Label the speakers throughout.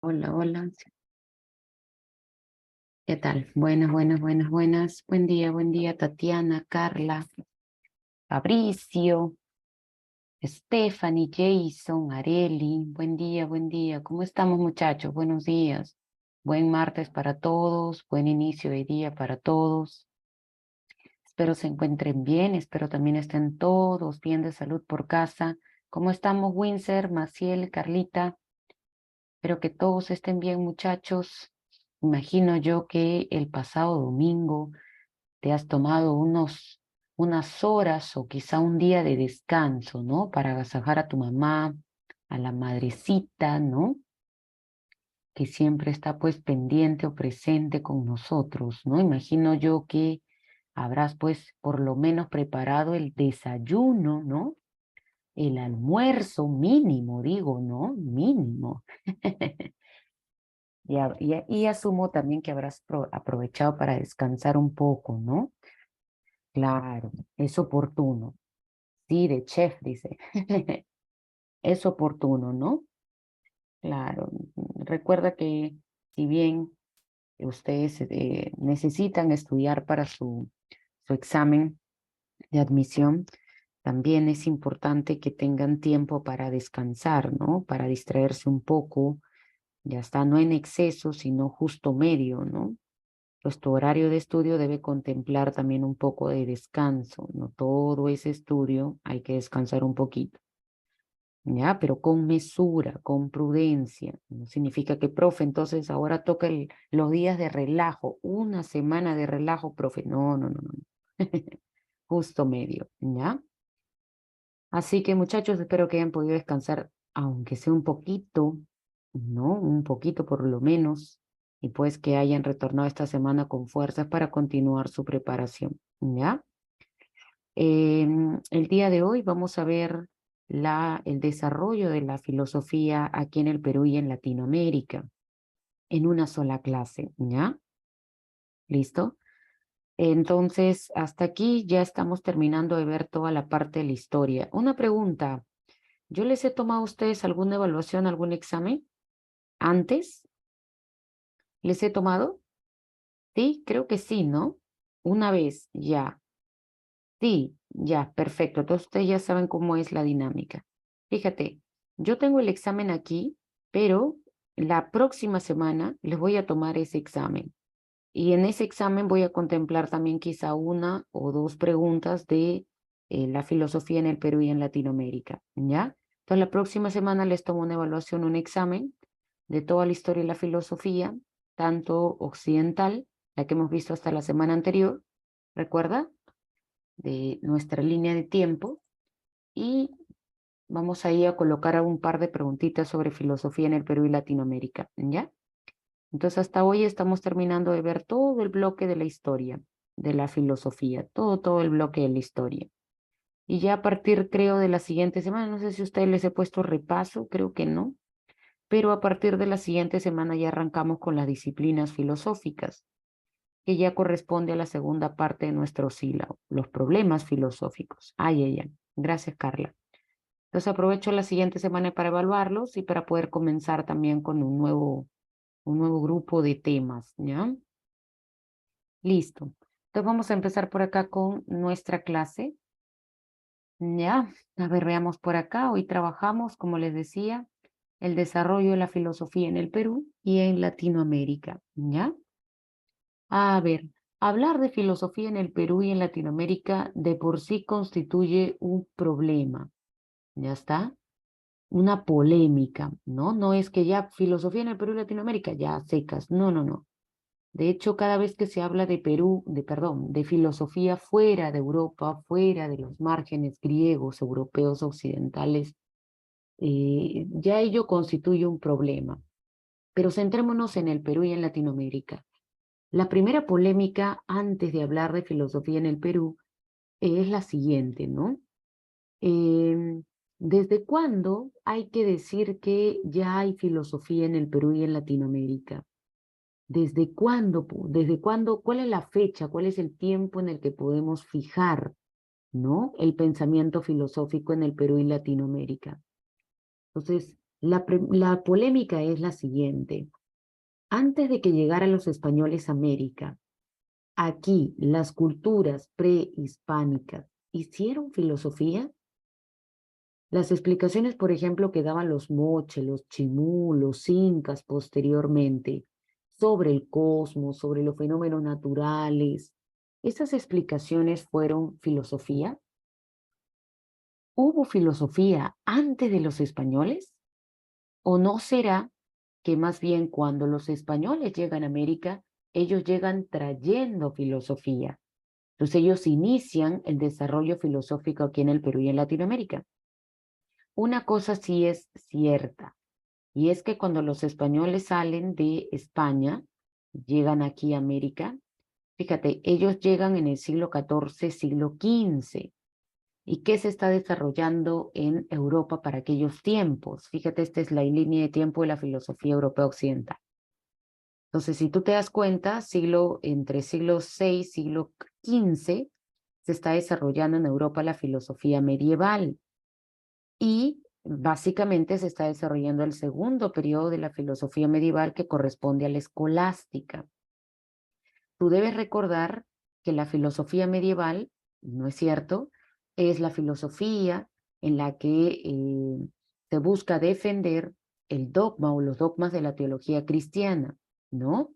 Speaker 1: Hola, hola. ¿Qué tal? Buenas, buenas, buenas, buenas. Buen día, Tatiana, Carla, Fabricio, Stephanie, Jason, Areli. Buen día, buen día. ¿Cómo estamos, muchachos? Buenos días. Buen martes para todos, buen inicio de día para todos. Espero se encuentren bien, espero también estén todos bien de salud por casa. ¿Cómo estamos, Windsor, Maciel, Carlita? Espero que todos estén bien, muchachos. Imagino yo que el pasado domingo te has tomado unas horas o quizá un día de descanso, ¿no? Para agasajar a tu mamá, a la madrecita, ¿no? Que siempre está pues pendiente o presente con nosotros, ¿no? Imagino yo que habrás pues por lo menos preparado el desayuno, ¿no? El almuerzo mínimo, digo, ¿no? Mínimo. Y asumo también que habrás aprovechado para descansar un poco, ¿no? Claro, es oportuno. Sí, de chef, dice. Es oportuno, ¿no? Claro. Recuerda que si bien ustedes necesitan estudiar para su examen de admisión, también es importante que tengan tiempo para descansar, ¿no? Para distraerse un poco, ya está, no en exceso, sino justo medio, ¿no? Pues tu horario de estudio debe contemplar también un poco de descanso, no todo ese estudio, hay que descansar un poquito, ¿ya? Pero con mesura, con prudencia. No significa que, profe, entonces ahora toca los días de relajo, una semana de relajo, profe. No, no, no, no. Justo medio, ¿ya? Así que muchachos, espero que hayan podido descansar, aunque sea un poquito, ¿no? Un poquito por lo menos, y pues que hayan retornado esta semana con fuerzas para continuar su preparación, ¿ya? El día de hoy vamos a ver el desarrollo de la filosofía aquí en el Perú y en Latinoamérica, en una sola clase, ¿ya? ¿Listo? Entonces, hasta aquí ya estamos terminando de ver toda la parte de la historia. Una pregunta. ¿Yo les he tomado a ustedes alguna evaluación, algún examen antes? ¿Les he tomado? Sí, creo que sí, ¿no? Una vez, ya. Sí, ya, perfecto. Entonces ustedes ya saben cómo es la dinámica. Fíjate, yo tengo el examen aquí, pero la próxima semana les voy a tomar ese examen. Y en ese examen voy a contemplar también quizá una o dos preguntas de la filosofía en el Perú y en Latinoamérica, ¿ya? Entonces la próxima semana les tomo una evaluación, un examen de toda la historia y la filosofía, tanto occidental, la que hemos visto hasta la semana anterior, ¿recuerda? De nuestra línea de tiempo, y vamos ahí a colocar un par de preguntitas sobre filosofía en el Perú y Latinoamérica, ¿ya? Entonces, hasta hoy estamos terminando de ver todo el bloque de la historia, de la filosofía, todo el bloque de la historia. Y ya a partir, creo, de la siguiente semana, no sé si a ustedes les he puesto repaso, creo que no, pero a partir de la siguiente semana ya arrancamos con las disciplinas filosóficas, que ya corresponde a la segunda parte de nuestro sílabo, los problemas filosóficos. Ay, ay, ay. Gracias, Carla. Entonces aprovecho la siguiente semana para evaluarlos y para poder comenzar también con un nuevo grupo de temas, ¿ya? Listo. Entonces vamos a empezar por acá con nuestra clase. Ya, a ver, veamos por acá. Hoy trabajamos, como les decía, el desarrollo de la filosofía en el Perú y en Latinoamérica. ¿Ya? A ver, hablar de filosofía en el Perú y en Latinoamérica de por sí constituye un problema. ¿Ya está? Una polémica, ¿no? No es que ya filosofía en el Perú y Latinoamérica, ya secas. No, no, no. De hecho, cada vez que se habla de Perú, perdón, de filosofía fuera de Europa, fuera de los márgenes griegos, europeos, occidentales, ya ello constituye un problema. Pero centrémonos en el Perú y en Latinoamérica. La primera polémica antes de hablar de filosofía en el Perú es la siguiente, ¿no? Em, ¿Desde cuándo hay que decir que ya hay filosofía en el Perú y en Latinoamérica? ¿Desde cuándo, cuál es la fecha, cuál es el tiempo en el que podemos fijar, ¿no? El pensamiento filosófico en el Perú y Latinoamérica? Entonces, La polémica es la siguiente. Antes de que llegaran los españoles a América, aquí las culturas prehispánicas hicieron filosofía. Las explicaciones, por ejemplo, que daban los moche, los chimú, los incas posteriormente sobre el cosmos, sobre los fenómenos naturales, ¿esas explicaciones fueron filosofía? ¿Hubo filosofía antes de los españoles? ¿O no será que más bien cuando los españoles llegan a América, ellos llegan trayendo filosofía? Entonces ellos inician el desarrollo filosófico aquí en el Perú y en Latinoamérica. Una cosa sí es cierta, y es que cuando los españoles salen de España, llegan aquí a América, fíjate, ellos llegan en el siglo XIV, siglo XV. ¿Y qué se está desarrollando en Europa para aquellos tiempos? Fíjate, esta es la línea de tiempo de la filosofía europea occidental. Entonces, si tú te das cuenta, entre siglo VI, siglo XV, se está desarrollando en Europa la filosofía medieval y básicamente se está desarrollando el segundo periodo de la filosofía medieval que corresponde a la escolástica. Tú debes recordar que la filosofía medieval, ¿no es cierto?, es la filosofía en la que se busca defender el dogma o los dogmas de la teología cristiana, ¿no?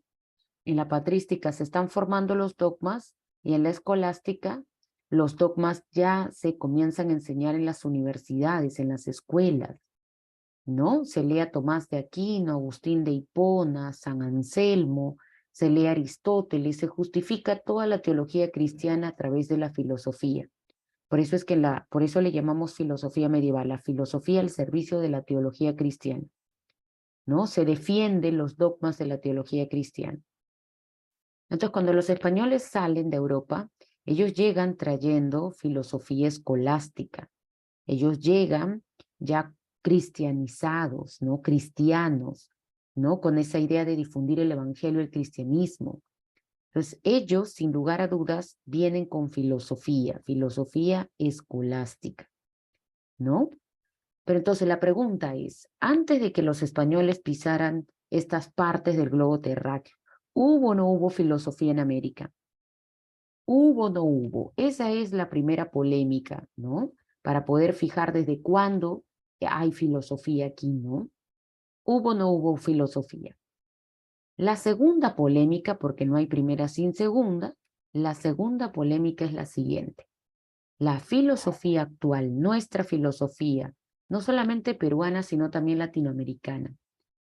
Speaker 1: En la patrística se están formando los dogmas y en la escolástica los dogmas ya se comienzan a enseñar en las universidades, en las escuelas, ¿no? Se lee a Tomás de Aquino, Agustín de Hipona, San Anselmo, se lee a Aristóteles, se justifica toda la teología cristiana a través de la filosofía. Por eso es que por eso le llamamos filosofía medieval, la filosofía al servicio de la teología cristiana, ¿no? Se defienden los dogmas de la teología cristiana. Entonces, cuando los españoles salen de Europa, ellos llegan trayendo filosofía escolástica. Ellos llegan ya cristianizados, ¿no? Cristianos, ¿no? Con esa idea de difundir el evangelio, el cristianismo. Entonces, ellos, sin lugar a dudas, vienen con filosofía escolástica, ¿no? Pero entonces la pregunta es, antes de que los españoles pisaran estas partes del globo terráqueo, ¿hubo o no hubo filosofía en América? ¿Hubo o no hubo? Esa es la primera polémica, ¿no? Para poder fijar desde cuándo hay filosofía aquí, ¿no? ¿Hubo o no hubo filosofía? La segunda polémica, porque no hay primera sin segunda, la segunda polémica es la siguiente. La filosofía actual, nuestra filosofía, no solamente peruana, sino también latinoamericana,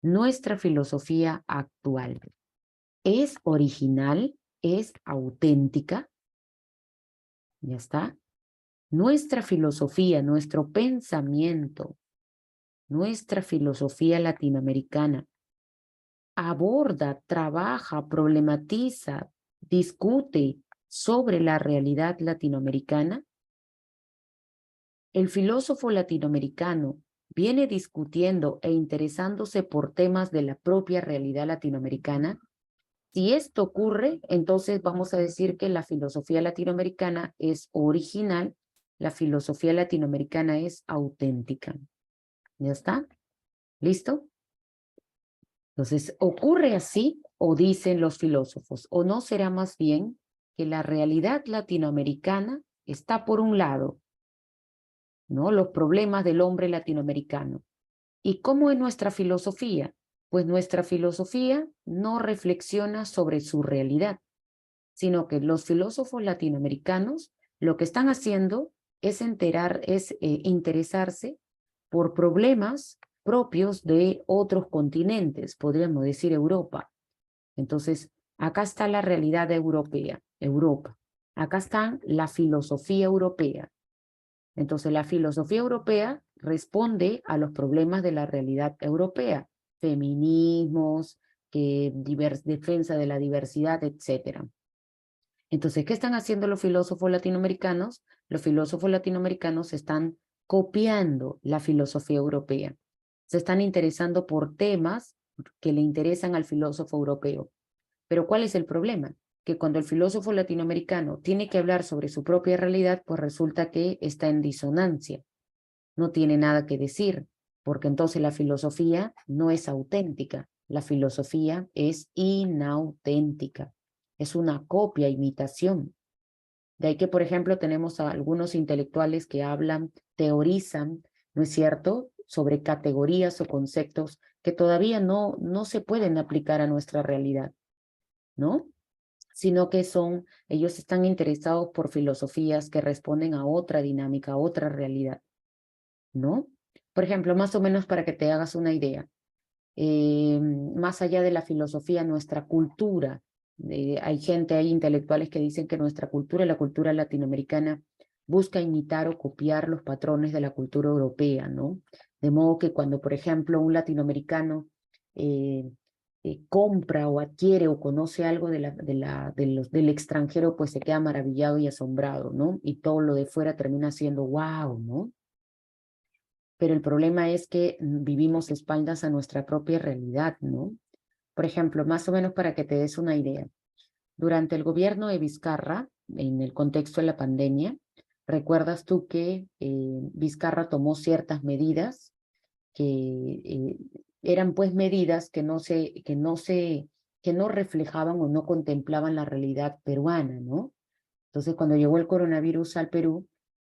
Speaker 1: nuestra filosofía actual, ¿es original? ¿Es auténtica? ¿Ya está? Nuestra filosofía, nuestro pensamiento, nuestra filosofía latinoamericana aborda, trabaja, problematiza, discute sobre la realidad latinoamericana. El filósofo latinoamericano viene discutiendo e interesándose por temas de la propia realidad latinoamericana. Si esto ocurre, entonces vamos a decir que la filosofía latinoamericana es original, la filosofía latinoamericana es auténtica. ¿Ya está? ¿Listo? Entonces, ¿ocurre así o dicen los filósofos? ¿O no será más bien que la realidad latinoamericana está por un lado, ¿no? Los problemas del hombre latinoamericano. ¿Y cómo es nuestra filosofía? Pues nuestra filosofía no reflexiona sobre su realidad, sino que los filósofos latinoamericanos lo que están haciendo es interesarse por problemas propios de otros continentes, podríamos decir Europa. Entonces, acá está la realidad europea, Europa. Acá está la filosofía europea. Entonces, la filosofía europea responde a los problemas de la realidad europea, feminismos, defensa de la diversidad, etc. Entonces, ¿qué están haciendo los filósofos latinoamericanos? Los filósofos latinoamericanos están copiando la filosofía europea. Se están interesando por temas que le interesan al filósofo europeo. Pero ¿cuál es el problema? Que cuando el filósofo latinoamericano tiene que hablar sobre su propia realidad, pues resulta que está en disonancia, no tiene nada que decir, porque entonces la filosofía no es auténtica, la filosofía es inauténtica, es una copia, imitación. De ahí que, por ejemplo, tenemos a algunos intelectuales que hablan, teorizan, ¿no es cierto?, sobre categorías o conceptos que todavía no se pueden aplicar a nuestra realidad, ¿no? Sino que ellos están interesados por filosofías que responden a otra dinámica, a otra realidad, ¿no? Por ejemplo, más o menos para que te hagas una idea, más allá de la filosofía, nuestra cultura, hay intelectuales que dicen que nuestra cultura, la cultura latinoamericana, busca imitar o copiar los patrones de la cultura europea, ¿no? De modo que cuando, por ejemplo, un latinoamericano compra o adquiere o conoce algo del extranjero, pues se queda maravillado y asombrado, ¿no? Y todo lo de fuera termina siendo wow, ¿no? Pero el problema es que vivimos espaldas a nuestra propia realidad, ¿no? Por ejemplo, más o menos para que te des una idea, durante el gobierno de Vizcarra, en el contexto de la pandemia, ¿recuerdas tú que Vizcarra tomó ciertas medidas que eran pues medidas que no reflejaban o no contemplaban la realidad peruana, ¿no? Entonces, cuando llegó el coronavirus al Perú,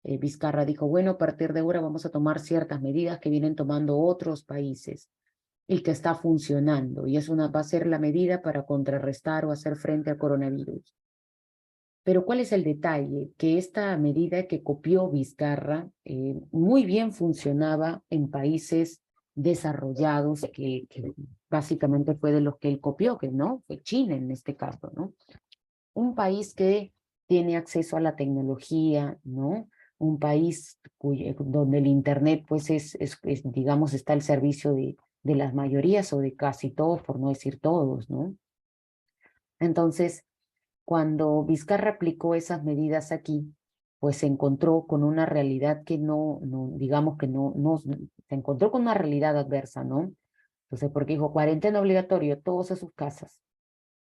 Speaker 1: Vizcarra dijo, bueno, a partir de ahora vamos a tomar ciertas medidas que vienen tomando otros países y que está funcionando, y va a ser la medida para contrarrestar o hacer frente al coronavirus. Pero ¿cuál es el detalle? Que esta medida que copió Vizcarra muy bien funcionaba en países desarrollados, que básicamente fue de los que él copió, que no, fue China en este caso, ¿no? Un país que tiene acceso a la tecnología, ¿no? Un país donde el Internet, pues, digamos, está al servicio de las mayorías o de casi todos, por no decir todos, ¿no? Entonces, cuando Vizcarra aplicó esas medidas aquí, pues se encontró con una realidad que digamos que se encontró con una realidad adversa, ¿no? Entonces, porque dijo, cuarentena obligatorio, todos a sus casas.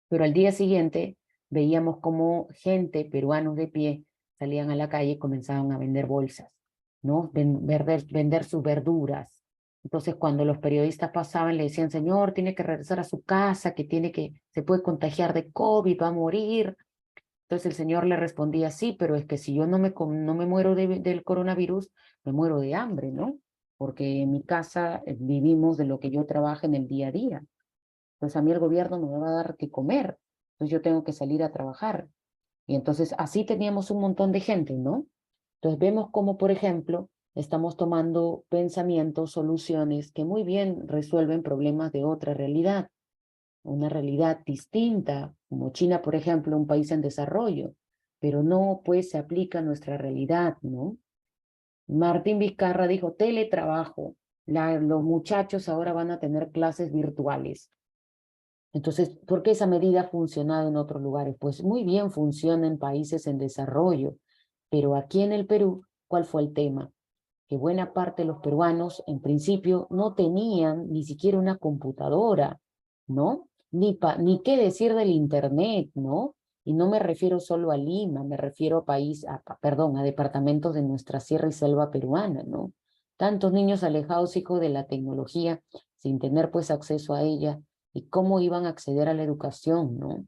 Speaker 1: Pero al día siguiente veíamos cómo gente, peruanos de pie, salían a la calle y comenzaban a vender bolsas, ¿no? Vender sus verduras. Entonces, cuando los periodistas pasaban, le decían, señor, tiene que regresar a su casa, se puede contagiar de COVID, va a morir. Entonces el señor le respondía, sí, pero es que si yo no me muero del coronavirus, me muero de hambre, ¿no? Porque en mi casa vivimos de lo que yo trabajo en el día a día. Entonces a mí el gobierno no me va a dar que comer, entonces yo tengo que salir a trabajar. Y entonces así teníamos un montón de gente, ¿no? Entonces vemos cómo, por ejemplo, estamos tomando pensamientos, soluciones que muy bien resuelven problemas de otra realidad, una realidad distinta, como China, por ejemplo, un país en desarrollo, pero no, pues, se aplica a nuestra realidad, ¿no? Martín Vizcarra dijo, teletrabajo, los muchachos ahora van a tener clases virtuales. Entonces, ¿por qué esa medida ha funcionado en otros lugares? Pues muy bien funciona en países en desarrollo, pero aquí en el Perú, ¿cuál fue el tema? Que buena parte de los peruanos, en principio, no tenían ni siquiera una computadora, ¿no? Ni qué decir del Internet, ¿no? Y no me refiero solo a Lima, me refiero a departamentos de nuestra sierra y selva peruana, ¿no? Tantos niños alejados, hijos de la tecnología, sin tener pues acceso a ella, y cómo iban a acceder a la educación, ¿no?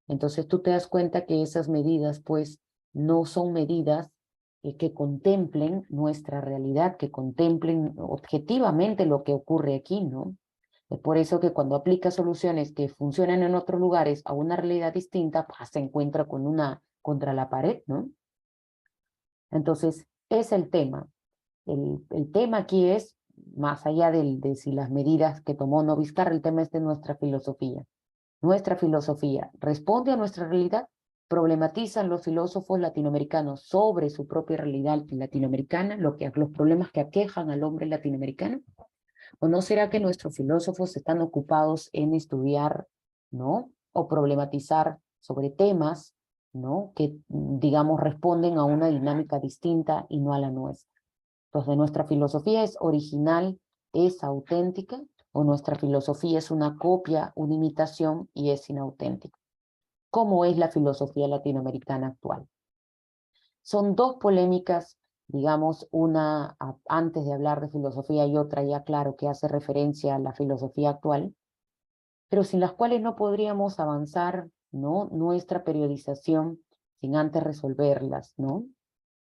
Speaker 1: Entonces tú te das cuenta que esas medidas, pues, no son medidas que contemplen nuestra realidad, que contemplen objetivamente lo que ocurre aquí, ¿no? Es por eso que cuando aplica soluciones que funcionan en otros lugares a una realidad distinta, pues se encuentra contra la pared, ¿no? Entonces, es el tema. El tema aquí es, más allá de si las medidas que tomó no Vizcarra, el tema es de nuestra filosofía. Nuestra filosofía responde a nuestra realidad, problematizan los filósofos latinoamericanos sobre su propia realidad latinoamericana, los problemas que aquejan al hombre latinoamericano. ¿O no será que nuestros filósofos están ocupados en estudiar, ¿no? O problematizar sobre temas, ¿no? Que, digamos, responden a una dinámica distinta y no a la nuestra. Entonces, nuestra filosofía es original, es auténtica, o nuestra filosofía es una copia, una imitación y es inauténtica. ¿Cómo es la filosofía latinoamericana actual? Son dos polémicas digamos, antes de hablar de filosofía y otra ya claro que hace referencia a la filosofía actual, pero sin las cuales no podríamos avanzar, ¿no? Nuestra periodización sin antes resolverlas, ¿no?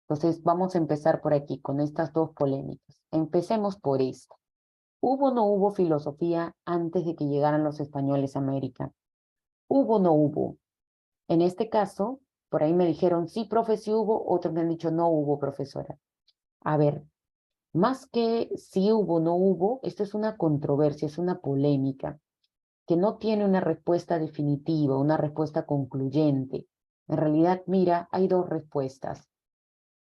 Speaker 1: Entonces vamos a empezar por aquí con estas dos polémicas. Empecemos por esta. ¿Hubo o no hubo filosofía antes de que llegaran los españoles a América? ¿Hubo o no hubo? En este caso, por ahí me dijeron, sí, profe, sí hubo, otros me han dicho, no hubo, profesora. A ver, más que si hubo o no hubo, esto es una controversia, es una polémica, que no tiene una respuesta definitiva, una respuesta concluyente. En realidad, mira, hay dos respuestas.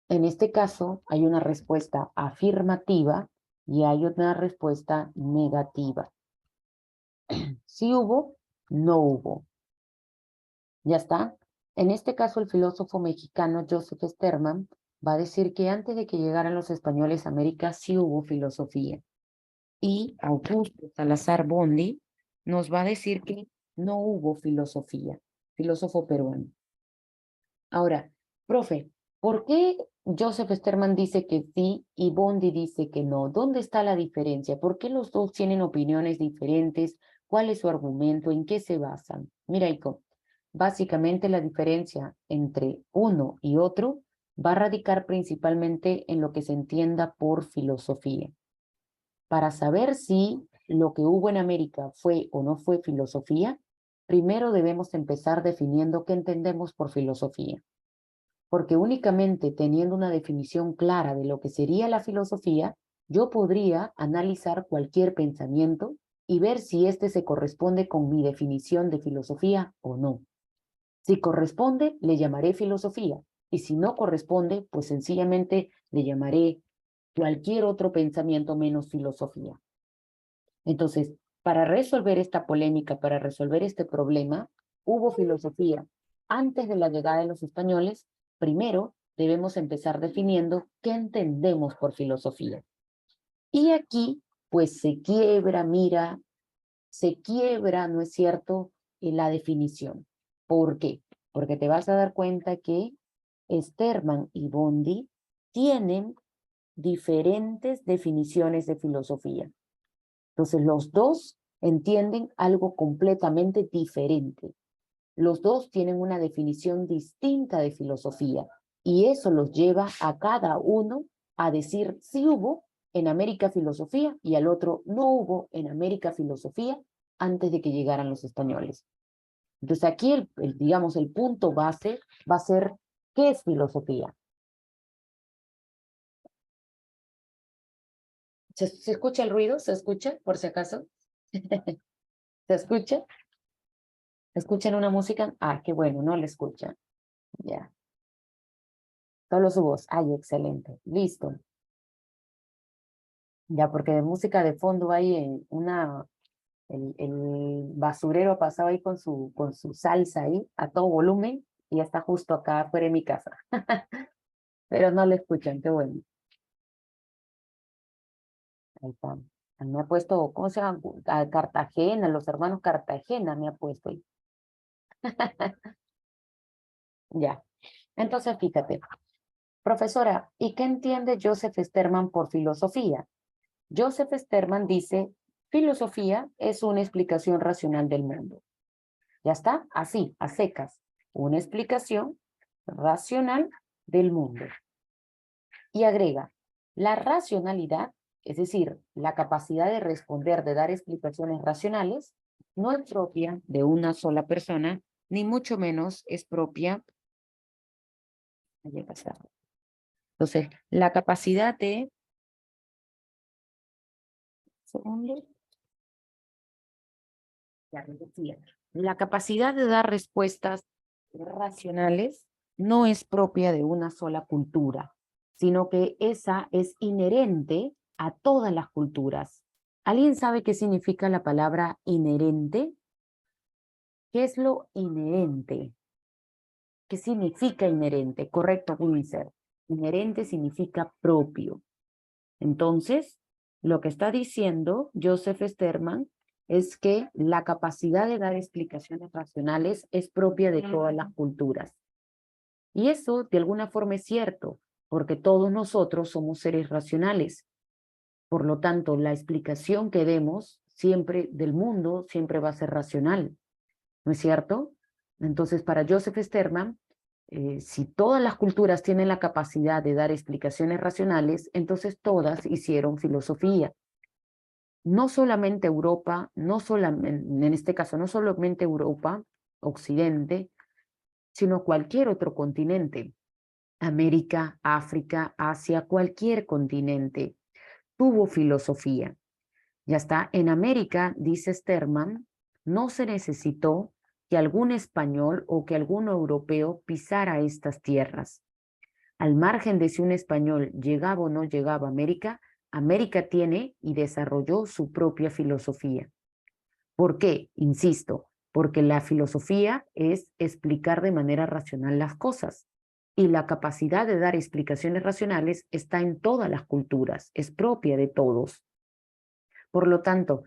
Speaker 1: En este caso, hay una respuesta afirmativa y hay una respuesta negativa. Si hubo, no hubo. ¿Ya está? En este caso, el filósofo mexicano Joseph Sterman va a decir que antes de que llegaran los españoles a América sí hubo filosofía. Y Augusto Salazar Bondy nos va a decir que no hubo filosofía, filósofo peruano. Ahora, profe, ¿por qué Joseph Sterman dice que sí y Bondy dice que no? ¿Dónde está la diferencia? ¿Por qué los dos tienen opiniones diferentes? ¿Cuál es su argumento? ¿En qué se basan? Mira, Ico, básicamente la diferencia entre uno y otro va a radicar principalmente en lo que se entienda por filosofía. Para saber si lo que hubo en América fue o no fue filosofía, primero debemos empezar definiendo qué entendemos por filosofía. Porque únicamente teniendo una definición clara de lo que sería la filosofía, yo podría analizar cualquier pensamiento y ver si éste se corresponde con mi definición de filosofía o no. Si corresponde, le llamaré filosofía, y si no corresponde, pues sencillamente le llamaré cualquier otro pensamiento menos filosofía. Entonces, para resolver esta polémica, para resolver este problema, hubo filosofía. Antes de la llegada de los españoles, primero debemos empezar definiendo qué entendemos por filosofía. Y aquí, pues se quiebra, mira, se quiebra, ¿no es cierto?, la definición. ¿Por qué? Porque te vas a dar cuenta que Sterman y Bondy tienen diferentes definiciones de filosofía. Entonces, los dos entienden algo completamente diferente. Los dos tienen una definición distinta de filosofía y eso los lleva a cada uno a decir sí hubo en América filosofía y al otro no hubo en América filosofía antes de que llegaran los españoles. Entonces, aquí digamos, el punto base va a ser ¿qué es filosofía? ¿Se escucha el ruido? ¿Se escucha, por si acaso? ¿Se escucha? ¿Escuchan una música? Ah, qué bueno, no la escuchan. Ya. Solo su voz. Ay, excelente. Listo. Ya, porque de música de fondo hay el basurero pasado ahí con su salsa ahí a todo volumen y ya está justo acá afuera de mi casa. Pero no la escuchan, qué bueno. Ahí está. Me ha puesto, ¿cómo se llama? A Cartagena, los hermanos Cartagena me ha puesto ahí. Ya. Entonces, fíjate. Profesora, ¿y qué entiende Joseph Sterman por filosofía? Joseph Sterman dice, filosofía es una explicación racional del mundo. Ya está, así, a secas. Una explicación racional del mundo. Y agrega, la racionalidad, es decir, la capacidad de responder, de dar explicaciones racionales, no es propia de una sola persona, ni mucho menos es propia. Entonces, la capacidad de... Segundo. La capacidad de dar respuestas racionales no es propia de una sola cultura, sino que esa es inherente a todas las culturas. ¿Alguien sabe qué significa la palabra inherente? ¿Qué es lo inherente? ¿Qué significa inherente? Correcto, Windsor. Inherente significa propio. Entonces, lo que está diciendo Joseph Sterman es que la capacidad de dar explicaciones racionales es propia de todas las culturas. Y eso de alguna forma es cierto, porque todos nosotros somos seres racionales. Por lo tanto, la explicación que demos siempre del mundo siempre va a ser racional, ¿no es cierto? Entonces, para Joseph Sterman, si todas las culturas tienen la capacidad de dar explicaciones racionales, entonces todas hicieron filosofía. No solamente Europa, no solamente, en este caso, no solamente Europa, Occidente, sino cualquier otro continente. América, África, Asia, cualquier continente tuvo filosofía. Ya está. En América, dice Sterman, no se necesitó que algún español o que algún europeo pisara estas tierras. Al margen de si un español llegaba o no llegaba a América, América tiene y desarrolló su propia filosofía. ¿Por qué? Insisto, porque la filosofía es explicar de manera racional las cosas y la capacidad de dar explicaciones racionales está en todas las culturas, es propia de todos. Por lo tanto,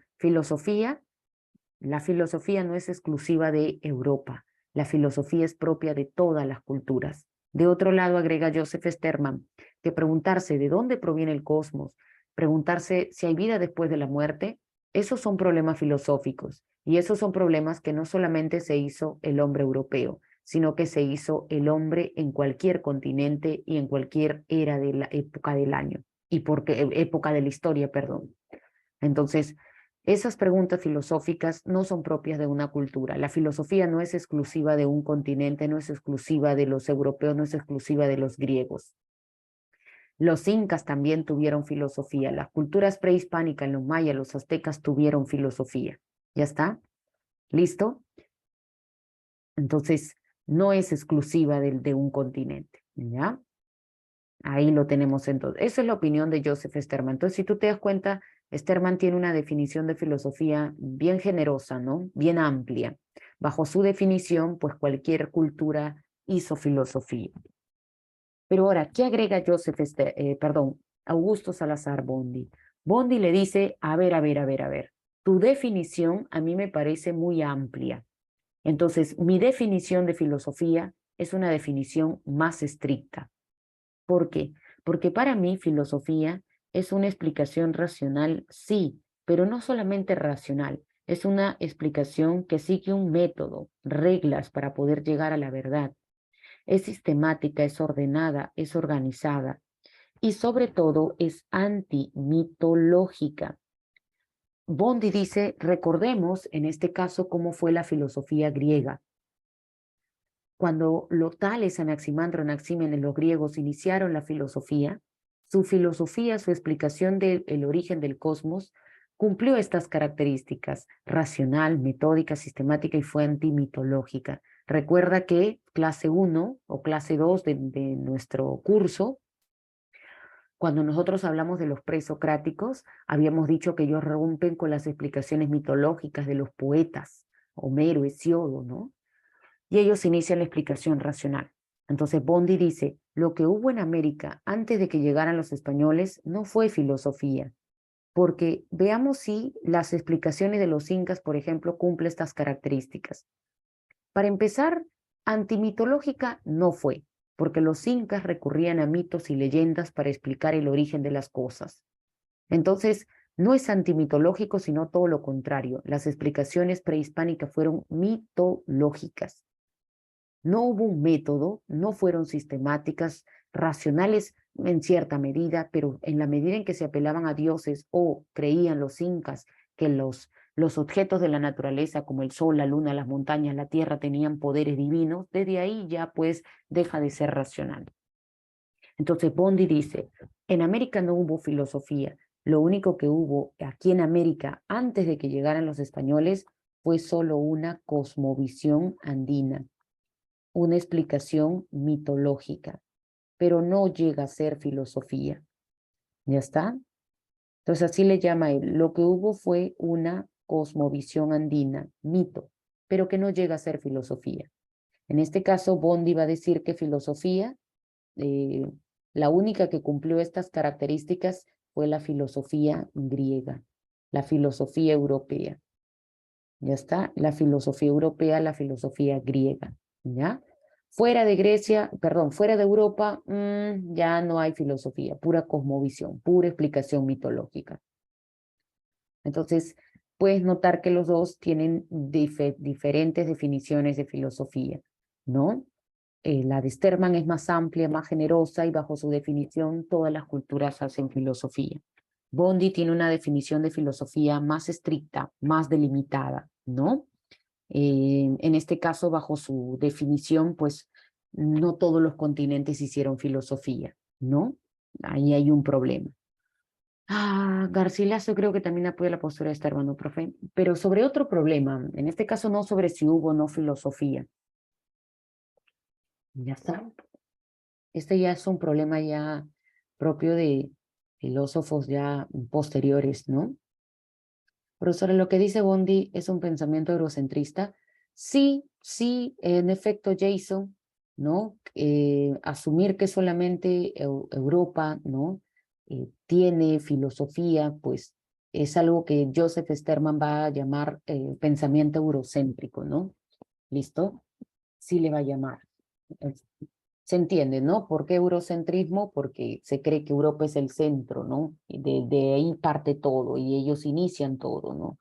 Speaker 1: la filosofía no es exclusiva de Europa, la filosofía es propia de todas las culturas. De otro lado, agrega Joseph Sterman, que preguntarse de dónde proviene el cosmos, preguntarse si hay vida después de la muerte, esos son problemas filosóficos y esos son problemas que no solamente se hizo el hombre europeo, sino que se hizo el hombre en cualquier continente y en cualquier era de la época del año y porque época de la historia, perdón. Entonces, esas preguntas filosóficas no son propias de una cultura. La filosofía no es exclusiva de un continente, no es exclusiva de los europeos, no es exclusiva de los griegos. Los incas también tuvieron filosofía. Las culturas prehispánicas, los mayas, los aztecas tuvieron filosofía. ¿Ya está? ¿Listo? Entonces, no es exclusiva de un continente. ¿Ya? Ahí lo tenemos entonces. Esa es la opinión de Joseph Sterman. Entonces, si tú te das cuenta, Sterman tiene una definición de filosofía bien generosa, ¿no? Bien amplia. Bajo su definición, pues cualquier cultura hizo filosofía. Pero ahora, ¿qué agrega Augusto Salazar Bondi? Bondi le dice, a ver, tu definición a mí me parece muy amplia. Entonces, mi definición de filosofía es una definición más estricta. ¿Por qué? Porque para mí filosofía es una explicación racional, sí, pero no solamente racional, es una explicación que sigue un método, reglas para poder llegar a la verdad. Es sistemática, es ordenada, es organizada y sobre todo es antimitológica. Bondi dice, recordemos en este caso cómo fue la filosofía griega. Cuando Tales, Anaximandro, Anaxímenes, los griegos iniciaron la filosofía, su explicación del origen del cosmos, cumplió estas características: racional, metódica, sistemática y fue antimitológica. Recuerda que clase 1 o clase 2 de nuestro curso, cuando nosotros hablamos de los presocráticos, habíamos dicho que ellos rompen con las explicaciones mitológicas de los poetas, Homero, Hesíodo, ¿no? Y ellos inician la explicación racional. Entonces Bondi dice, lo que hubo en América antes de que llegaran los españoles no fue filosofía, porque veamos si las explicaciones de los incas, por ejemplo, cumplen estas características. Para empezar, antimitológica no fue, porque los incas recurrían a mitos y leyendas para explicar el origen de las cosas. Entonces, no es antimitológico, sino todo lo contrario. Las explicaciones prehispánicas fueron mitológicas. No hubo un método, no fueron sistemáticas, racionales en cierta medida, pero en la medida en que se apelaban a dioses o creían los incas que los objetos de la naturaleza como el sol, la luna, las montañas, la tierra tenían poderes divinos, desde ahí ya pues deja de ser racional. Entonces Bondi dice, en América no hubo filosofía, lo único que hubo aquí en América antes de que llegaran los españoles fue solo una cosmovisión andina, una explicación mitológica, pero no llega a ser filosofía. ¿Ya está? Entonces así le llama él. Lo que hubo fue una cosmovisión andina, mito, pero que no llega a ser filosofía. En este caso, Bondi va a decir que filosofía, eh, la única que cumplió estas características fue la filosofía griega, la filosofía europea. ¿Ya está? La filosofía europea, la filosofía griega. ¿Ya? Fuera de Grecia, perdón, fuera de Europa, ya no hay filosofía, pura cosmovisión, pura explicación mitológica. Entonces, puedes notar que los dos tienen diferentes definiciones de filosofía, ¿no? La de Sterman es más amplia, más generosa y bajo su definición todas las culturas hacen filosofía. Bondi tiene una definición de filosofía más estricta, más delimitada, ¿no? En este caso, bajo su definición, pues no todos los continentes hicieron filosofía, ¿no? Ahí hay un problema. Garcilaso creo que también apoya la postura de este hermano, profe, pero sobre otro problema, en este caso no sobre si hubo o no filosofía. Ya está. Este ya es un problema ya propio de filósofos ya posteriores, ¿no? Profesora, lo que dice Bondi es un pensamiento eurocentrista. Sí, sí, en efecto, Jason, ¿no? Asumir que solamente Europa, ¿no? Tiene filosofía, pues es algo que Joseph Sterman va a llamar pensamiento eurocéntrico, ¿no? ¿Listo? Sí le va a llamar. Se entiende, ¿no? ¿Por qué eurocentrismo? Porque se cree que Europa es el centro, ¿no? Y de ahí parte todo y ellos inician todo, ¿no?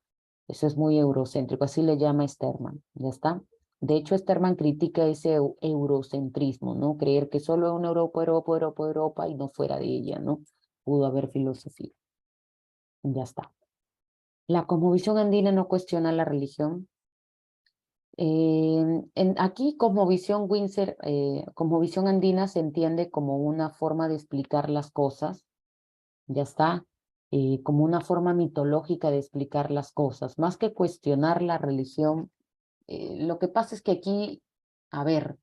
Speaker 1: Eso es muy eurocéntrico, así le llama Sterman, ¿ya está? De hecho, Sterman critica ese eurocentrismo, ¿no? Creer que solo una Europa, Europa, Europa, Europa y no fuera de ella, ¿no? Pudo haber filosofía. Ya está. La cosmovisión andina no cuestiona la religión. Aquí cosmovisión Windsor, cosmovisión andina se entiende como una forma de explicar las cosas, ya está, como una forma mitológica de explicar las cosas, más que cuestionar la religión. Lo que pasa es que aquí, a ver,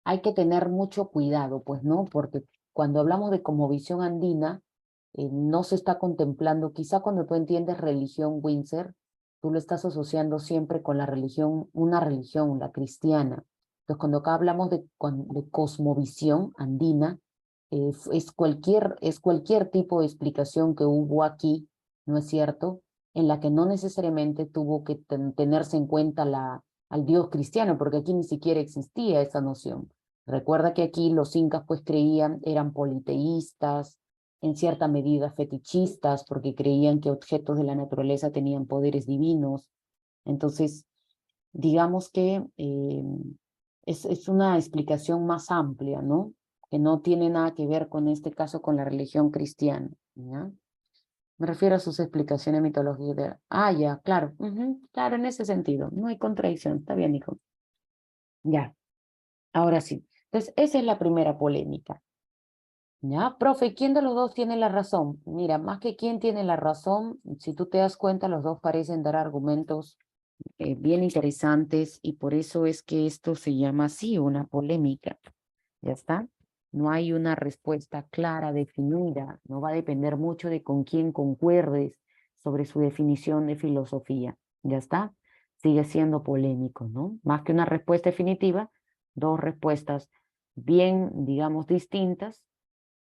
Speaker 1: hay que tener mucho cuidado, pues, ¿no? Porque cuando hablamos de cosmovisión andina, no se está contemplando, quizá cuando tú entiendes religión Windsor, tú lo estás asociando siempre con la religión, una religión, la cristiana. Entonces, cuando acá hablamos de cosmovisión andina, es cualquier tipo de explicación que hubo aquí, ¿no es cierto? En la que no necesariamente tuvo que tenerse en cuenta al Dios cristiano, porque aquí ni siquiera existía esa noción. Recuerda que aquí los incas pues creían, eran politeístas, en cierta medida fetichistas, porque creían que objetos de la naturaleza tenían poderes divinos. Entonces, digamos que es una explicación más amplia, ¿no? Que no tiene nada que ver con este caso con la religión cristiana, ¿ya? Me refiero a sus explicaciones mitológicas. Ya, claro, claro, en ese sentido, no hay contradicción, está bien, hijo. Ya, ahora sí. Entonces, esa es la primera polémica. Ya, profe, ¿quién de los dos tiene la razón? Mira, más que quién tiene la razón, si tú te das cuenta, los dos parecen dar argumentos bien interesantes y por eso es que esto se llama así, una polémica. ¿Ya está? No hay una respuesta clara, definida, no va a depender mucho de con quién concuerdes sobre su definición de filosofía. ¿Ya está? Sigue siendo polémico, ¿no? Más que una respuesta definitiva, dos respuestas bien, digamos, distintas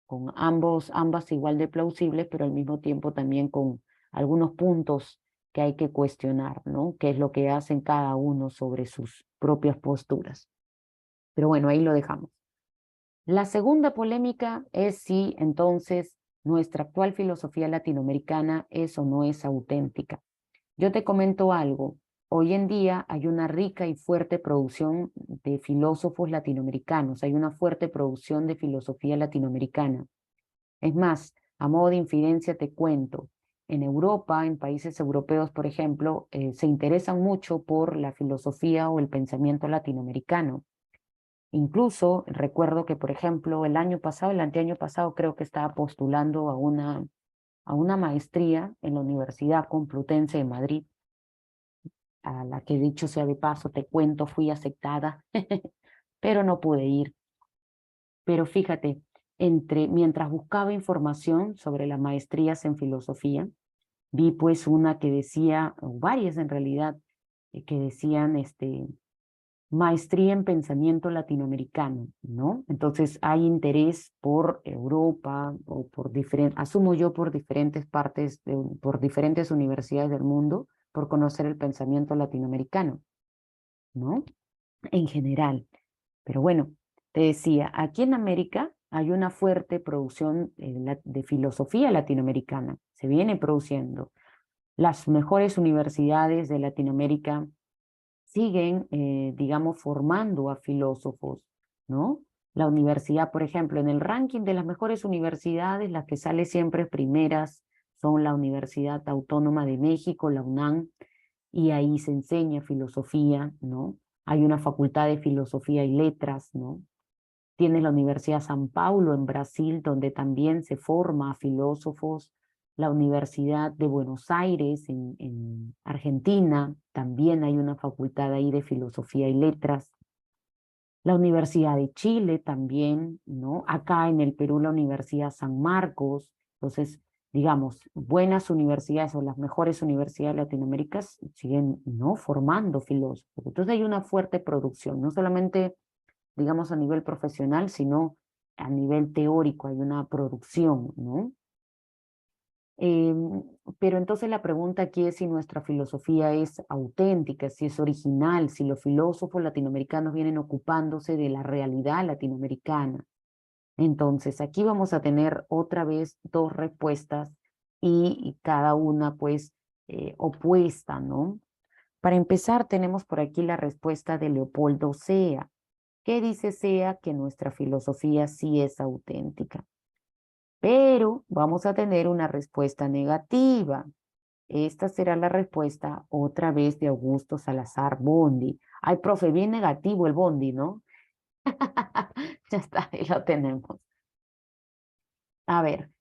Speaker 1: con ambas igual de plausibles, pero al mismo tiempo también con algunos puntos que hay que cuestionar, ¿no? ¿Qué es lo que hacen cada uno sobre sus propias posturas? Pero bueno, ahí lo dejamos. La segunda polémica es si entonces nuestra actual filosofía latinoamericana es o no es auténtica. Yo te comento algo. Hoy en día hay una rica y fuerte producción de filósofos latinoamericanos, hay una fuerte producción de filosofía latinoamericana. Es más, a modo de infidencia te cuento, en Europa, en países europeos, por ejemplo, se interesan mucho por la filosofía o el pensamiento latinoamericano. Incluso recuerdo que, por ejemplo, el año pasado, el anteaño pasado, creo que estaba postulando a una maestría en la Universidad Complutense de Madrid, a la que dicho sea de paso, te cuento, fui aceptada, pero no pude ir. Pero fíjate, mientras buscaba información sobre las maestrías en filosofía, vi pues una que decía, o varias en realidad, que decían maestría en pensamiento latinoamericano, ¿no? Entonces hay interés por Europa o por asumo yo por diferentes partes, por diferentes universidades del mundo, por conocer el pensamiento latinoamericano, ¿no? En general. Pero bueno, te decía, aquí en América hay una fuerte producción de filosofía latinoamericana. Se viene produciendo. Las mejores universidades de Latinoamérica siguen, digamos, formando a filósofos, ¿no? La universidad, por ejemplo, en el ranking de las mejores universidades, las que sale siempre primeras son la Universidad Autónoma de México, la UNAM, y ahí se enseña filosofía, ¿no? Hay una facultad de filosofía y letras, ¿no? Tienes la Universidad San Paulo en Brasil, donde también se forma a filósofos. La Universidad de Buenos Aires en Argentina, también hay una facultad ahí de filosofía y letras. La Universidad de Chile también, ¿no? Acá en el Perú la Universidad San Marcos. Entonces, digamos, buenas universidades o las mejores universidades latinoamericanas siguen, ¿no? Formando filósofos. Entonces hay una fuerte producción, no solamente digamos, a nivel profesional, sino a nivel teórico, hay una producción, ¿no? Pero entonces la pregunta aquí es si nuestra filosofía es auténtica, si es original, si los filósofos latinoamericanos vienen ocupándose de la realidad latinoamericana. Entonces, aquí vamos a tener otra vez dos respuestas y cada una pues opuesta, ¿no? Para empezar, tenemos por aquí la respuesta de Leopoldo Sea. ¿Qué dice Sea? Que nuestra filosofía sí es auténtica. Pero vamos a tener una respuesta negativa. Esta será la respuesta otra vez de Augusto Salazar Bondi. Ay, profe, bien negativo el Bondi, ¿no? Ya está, ahí lo tenemos. A ver,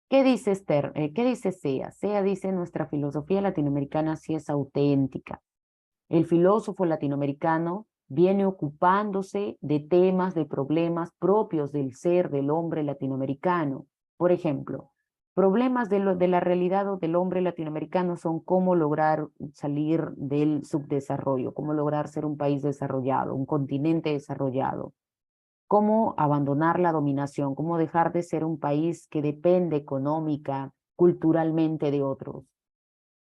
Speaker 1: ¿qué dice Esther? ¿Qué dice Sea? Sea dice, nuestra filosofía latinoamericana sí es auténtica. El filósofo latinoamericano viene ocupándose de temas, de problemas propios del ser del hombre latinoamericano. Por ejemplo, problemas de la realidad o del hombre latinoamericano son cómo lograr salir del subdesarrollo, cómo lograr ser un país desarrollado, un continente desarrollado, cómo abandonar la dominación, cómo dejar de ser un país que depende económica, culturalmente de otros,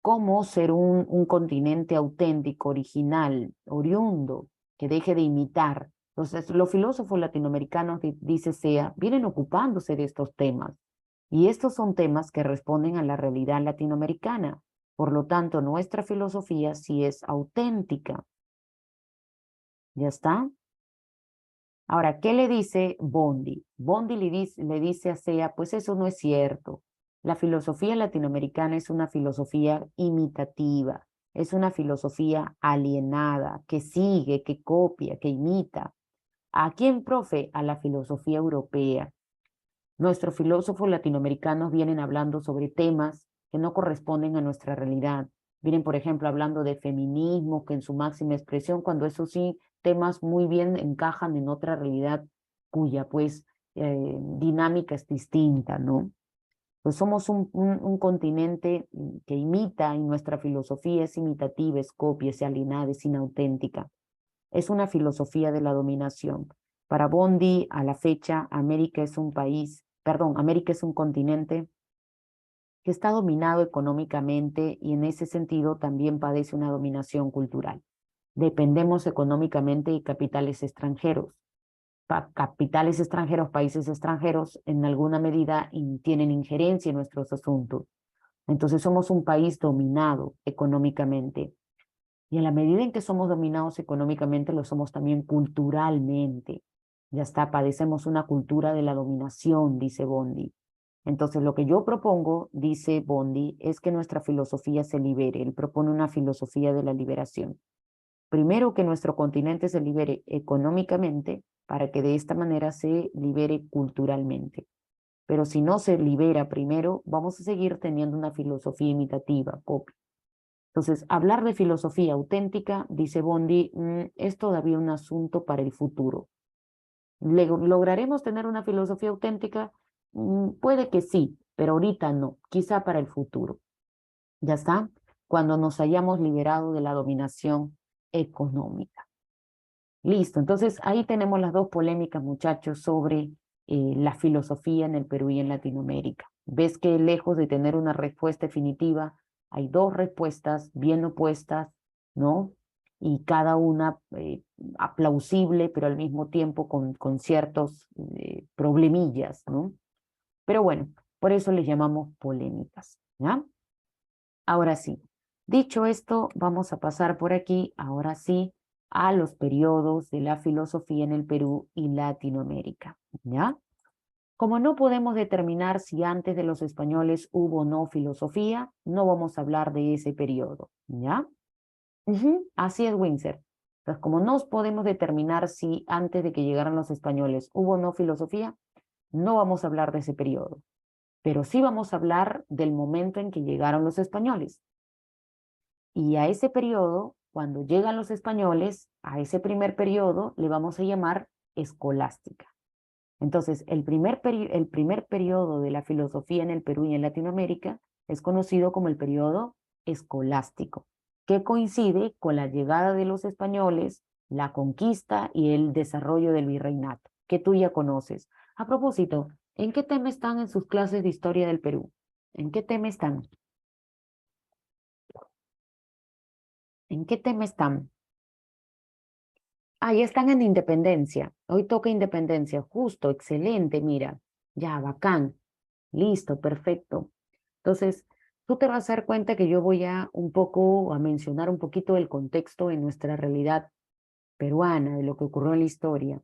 Speaker 1: cómo ser un continente auténtico, original, oriundo, que deje de imitar. Entonces, los filósofos latinoamericanos, dice Sea, vienen ocupándose de estos temas. Y estos son temas que responden a la realidad latinoamericana. Por lo tanto, nuestra filosofía sí es auténtica. ¿Ya está? Ahora, ¿qué le dice Bondi? Bondi le dice a Sea, pues eso no es cierto. La filosofía latinoamericana es una filosofía imitativa, es una filosofía alienada, que sigue, que copia, que imita. ¿A quién, profe? A la filosofía europea. Nuestros filósofos latinoamericanos vienen hablando sobre temas que no corresponden a nuestra realidad. Vienen, por ejemplo, hablando de feminismo, que en su máxima expresión, cuando eso sí, temas muy bien encajan en otra realidad cuya, pues, dinámica es distinta, ¿no? Pues somos un continente que imita y nuestra filosofía es imitativa, es copia, es alienada, es inauténtica. Es una filosofía de la dominación. Para Bondi, a la fecha, América es un país, perdón, América es un continente que está dominado económicamente y en ese sentido también padece una dominación cultural. Dependemos económicamente de capitales extranjeros. Capitales extranjeros, países extranjeros, en alguna medida tienen injerencia en nuestros asuntos. Entonces somos un país dominado económicamente. Y en la medida en que somos dominados económicamente, lo somos también culturalmente. Ya está, padecemos una cultura de la dominación, dice Bondi. Entonces, lo que yo propongo, dice Bondi, es que nuestra filosofía se libere. Él propone una filosofía de la liberación. Primero, que nuestro continente se libere económicamente para que de esta manera se libere culturalmente. Pero si no se libera primero, vamos a seguir teniendo una filosofía imitativa, copia. Entonces, hablar de filosofía auténtica, dice Bondi, es todavía un asunto para el futuro. ¿Lograremos tener una filosofía auténtica? Puede que sí, pero ahorita no, quizá para el futuro. ¿Ya está? Cuando nos hayamos liberado de la dominación económica. Listo, entonces ahí tenemos las dos polémicas, muchachos, sobre la filosofía en el Perú y en Latinoamérica. Ves que lejos de tener una respuesta definitiva, hay dos respuestas bien opuestas, ¿no? y cada una plausible, pero al mismo tiempo con ciertos problemillas, ¿no? Pero bueno, por eso les llamamos polémicas, ¿ya? Ahora sí, dicho esto, vamos a pasar por aquí, ahora sí, a los periodos de la filosofía en el Perú y Latinoamérica, ¿ya? Como no podemos determinar si antes de los españoles hubo o no filosofía, no vamos a hablar de ese periodo, ¿ya? Así es, Windsor. Entonces, como no podemos determinar si antes de que llegaran los españoles hubo o no filosofía, no vamos a hablar de ese periodo, pero sí vamos a hablar del momento en que llegaron los españoles. Y a ese periodo, cuando llegan los españoles, a ese primer periodo le vamos a llamar escolástica. Entonces, el primer periodo de la filosofía en el Perú y en Latinoamérica es conocido como el periodo escolástico, que coincide con la llegada de los españoles, la conquista y el desarrollo del virreinato, que tú ya conoces. A propósito, ¿en qué tema están en sus clases de historia del Perú? ¿En qué tema están? ¿En qué tema están? Ah, ya están en independencia. Hoy toca independencia. Justo, excelente, mira. Ya, bacán. Listo, perfecto. Entonces, tú te vas a dar cuenta que yo voy a un poco a mencionar un poquito el contexto en nuestra realidad peruana, de lo que ocurrió en la historia.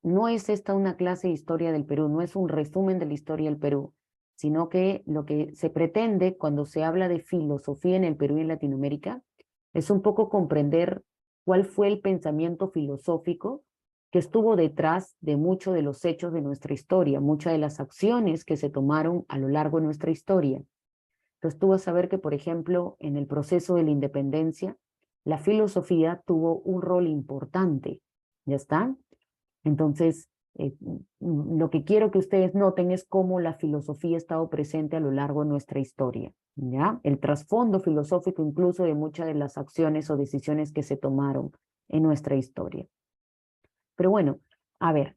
Speaker 1: No es esta una clase de historia del Perú, no es un resumen de la historia del Perú, sino que lo que se pretende cuando se habla de filosofía en el Perú y en Latinoamérica es un poco comprender cuál fue el pensamiento filosófico que estuvo detrás de muchos de los hechos de nuestra historia, muchas de las acciones que se tomaron a lo largo de nuestra historia. Entonces tú vas a ver que, por ejemplo, en el proceso de la independencia, la filosofía tuvo un rol importante. ¿Ya está? Entonces, lo que quiero que ustedes noten es cómo la filosofía ha estado presente a lo largo de nuestra historia, ¿ya? El trasfondo filosófico incluso de muchas de las acciones o decisiones que se tomaron en nuestra historia. Pero bueno, a ver,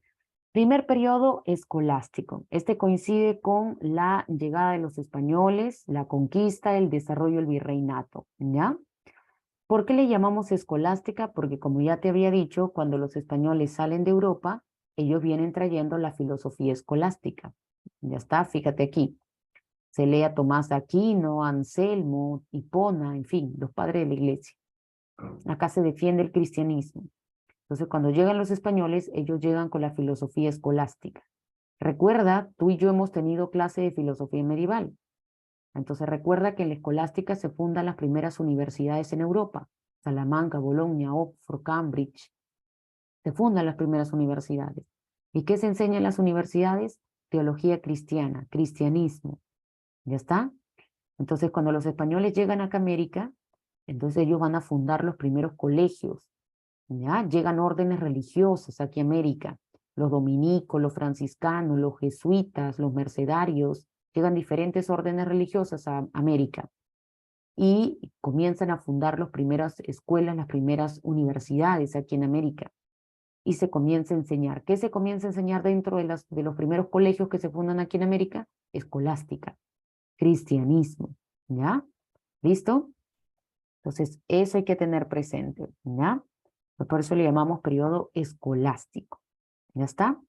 Speaker 1: primer periodo escolástico. Este coincide con la llegada de los españoles, la conquista, el desarrollo del virreinato, ¿ya? ¿Por qué le llamamos escolástica? Porque como ya te había dicho, cuando los españoles salen de Europa, ellos vienen trayendo la filosofía escolástica. Ya está, fíjate aquí. Se lee a Tomás de Aquino, Anselmo, Hipona, en fin, los padres de la iglesia. Acá se defiende el cristianismo. Entonces, cuando llegan los españoles, ellos llegan con la filosofía escolástica. Recuerda, tú y yo hemos tenido clase de filosofía medieval. Entonces recuerda que en la escolástica se fundan las primeras universidades en Europa. Salamanca, Bolonia, Oxford, Cambridge. Se fundan las primeras universidades. ¿Y qué se enseña en las universidades? Teología cristiana, cristianismo. ¿Ya está? Entonces cuando los españoles llegan acá a América, entonces ellos van a fundar los primeros colegios. ¿Ya? Llegan órdenes religiosas aquí a América. Los dominicos, los franciscanos, los jesuitas, los mercedarios. Llegan diferentes órdenes religiosas a América y comienzan a fundar las primeras escuelas, las primeras universidades aquí en América. Y se comienza a enseñar. ¿Qué se comienza a enseñar dentro de los primeros colegios que se fundan aquí en América? Escolástica, cristianismo, ¿ya? ¿Listo? Entonces, eso hay que tener presente, ¿ya? Por eso le llamamos periodo escolástico. ¿Ya está?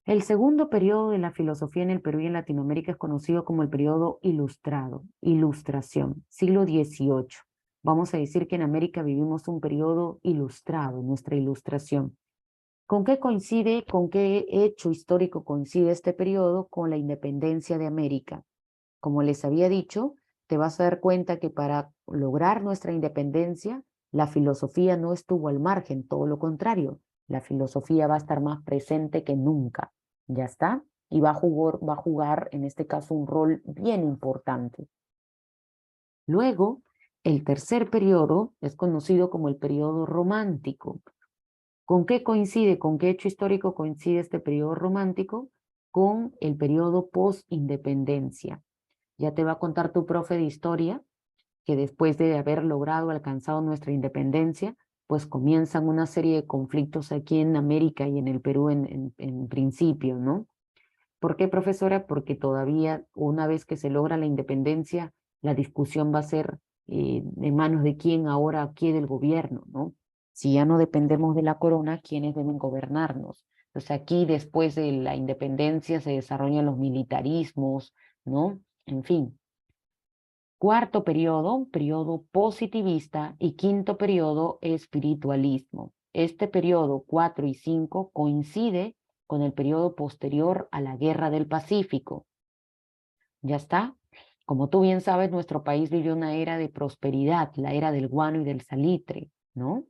Speaker 1: El segundo periodo de la filosofía en el Perú y en Latinoamérica es conocido como el periodo ilustrado, ilustración, siglo XVIII. Vamos a decir que en América vivimos un periodo ilustrado, nuestra ilustración. ¿Con qué coincide, con qué hecho histórico coincide este periodo? Con la independencia de América. Como les había dicho, te vas a dar cuenta que para lograr nuestra independencia, la filosofía no estuvo al margen, todo lo contrario. La filosofía va a estar más presente que nunca. ¿Ya está? Y va a jugar, en este caso, un rol bien importante. Luego, el tercer periodo es conocido como el periodo romántico. ¿Con qué coincide, con qué hecho histórico coincide este periodo romántico? Con el periodo post-independencia. Ya te va a contar tu profe de historia que después de haber logrado, alcanzado nuestra independencia, pues comienzan una serie de conflictos aquí en América y en el Perú en principio, ¿no? ¿Por qué, profesora? Porque todavía una vez que se logra la independencia, la discusión va a ser ¿en manos de quién ahora queda el gobierno, no? Si ya no dependemos de la corona, ¿quiénes deben gobernarnos? Entonces aquí, después de la independencia, se desarrollan los militarismos, ¿no? En fin. Cuarto periodo, periodo positivista, y quinto periodo, espiritualismo. Este periodo 4 y 5 coincide con el periodo posterior a la Guerra del Pacífico. ¿Ya está? Como tú bien sabes, nuestro país vivió una era de prosperidad, la era del guano y del salitre, ¿no?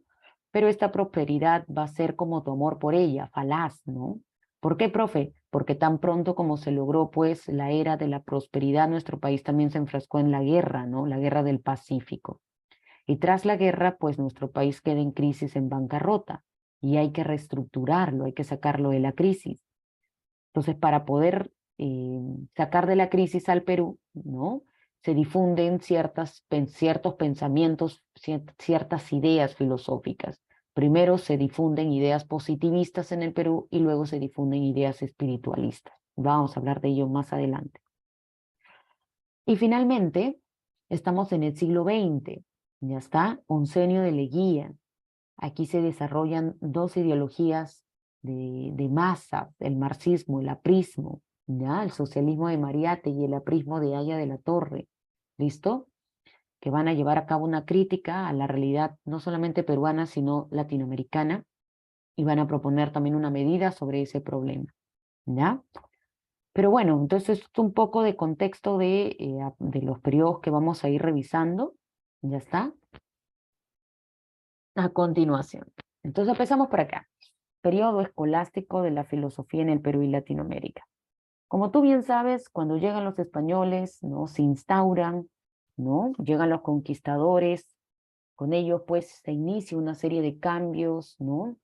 Speaker 1: Pero esta prosperidad va a ser como tu amor por ella, falaz, ¿no? ¿Por qué, profe? Porque tan pronto como se logró, pues, la era de la prosperidad, nuestro país también se enfrascó en la guerra, ¿no? La guerra del Pacífico. Y tras la guerra, pues, nuestro país queda en crisis, en bancarrota, y hay que reestructurarlo, hay que sacarlo de la crisis. Entonces, para poder sacar de la crisis al Perú, ¿no? Se difunden ciertos pensamientos, ciertas ideas filosóficas. Primero se difunden ideas positivistas en el Perú y luego se difunden ideas espiritualistas. Vamos a hablar de ello más adelante. Y finalmente, estamos en el siglo XX, ya está, Oncenio de Leguía. Aquí se desarrollan dos ideologías de masa, el marxismo, el aprismo, ¿ya? El socialismo de Mariate y el aprismo de Haya de la Torre, ¿listo? Que van a llevar a cabo una crítica a la realidad no solamente peruana, sino latinoamericana, y van a proponer también una medida sobre ese problema, ¿ya? Pero bueno, entonces es un poco de contexto de los periodos que vamos a ir revisando, ¿ya está? A continuación. Entonces empezamos por acá. Periodo escolástico de la filosofía en el Perú y Latinoamérica. Como tú bien sabes, cuando llegan los españoles, ¿no? Se instauran, ¿no? Llegan los conquistadores, con ellos pues se inicia una serie de cambios, ¿no?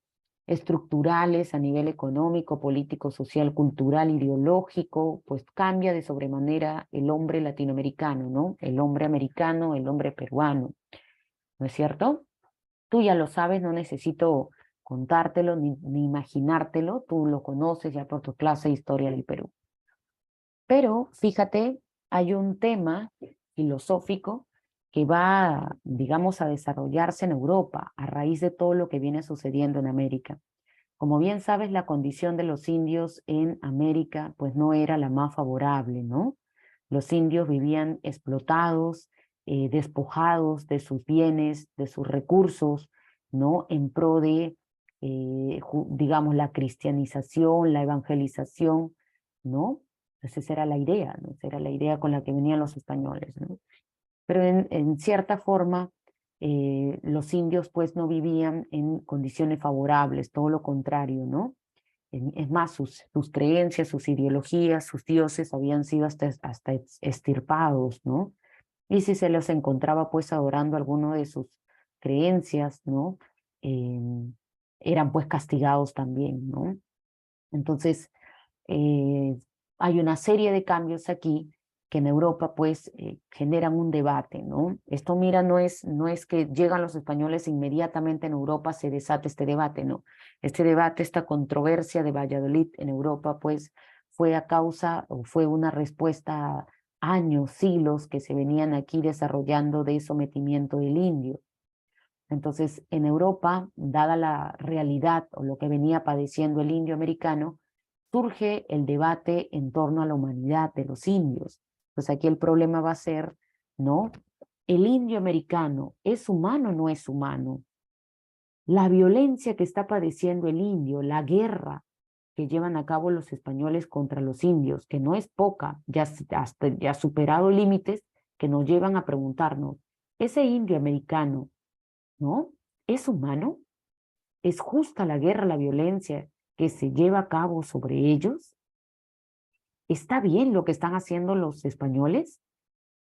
Speaker 1: Estructurales a nivel económico, político, social, cultural, ideológico, pues cambia de sobremanera el hombre latinoamericano, ¿no? El hombre americano, el hombre peruano, ¿no es cierto? Tú ya lo sabes, no necesito contártelo ni imaginártelo, tú lo conoces ya por tu clase de Historia del Perú. Pero fíjate, hay un tema filosófico que va, digamos, a desarrollarse en Europa a raíz de todo lo que viene sucediendo en América. Como bien sabes, la condición de los indios en América pues no era la más favorable, ¿no? Los indios vivían explotados, despojados de sus bienes, de sus recursos, ¿no? En pro de, digamos, la cristianización, la evangelización, ¿no? Entonces esa era la idea, ¿no? Esa era la idea con la que venían los españoles, ¿no? Pero en cierta forma, los indios pues no vivían en condiciones favorables, todo lo contrario, ¿no? Es más, sus creencias, sus ideologías, sus dioses habían sido hasta extirpados, ¿no? Y si se los encontraba pues adorando alguno de sus creencias, ¿no? Eran pues castigados también, ¿no? Entonces, eh, hay una serie de cambios aquí que en Europa pues generan un debate, ¿no? Esto, mira, no es que llegan los españoles inmediatamente en Europa se desate este debate, no. Este debate, esta controversia de Valladolid en Europa pues fue a causa o fue una respuesta a años, siglos que se venían aquí desarrollando de sometimiento del indio. Entonces, en Europa, dada la realidad o lo que venía padeciendo el indio americano, surge el debate en torno a la humanidad de los indios. Pues aquí el problema va a ser, ¿no? ¿El indio americano es humano o no es humano? La violencia que está padeciendo el indio, la guerra que llevan a cabo los españoles contra los indios, que no es poca, ya ha superado límites que nos llevan a preguntarnos, ¿ese indio americano, ¿no? ¿Es humano? ¿Es justa la guerra, la violencia que se lleva a cabo sobre ellos? ¿Está bien lo que están haciendo los españoles?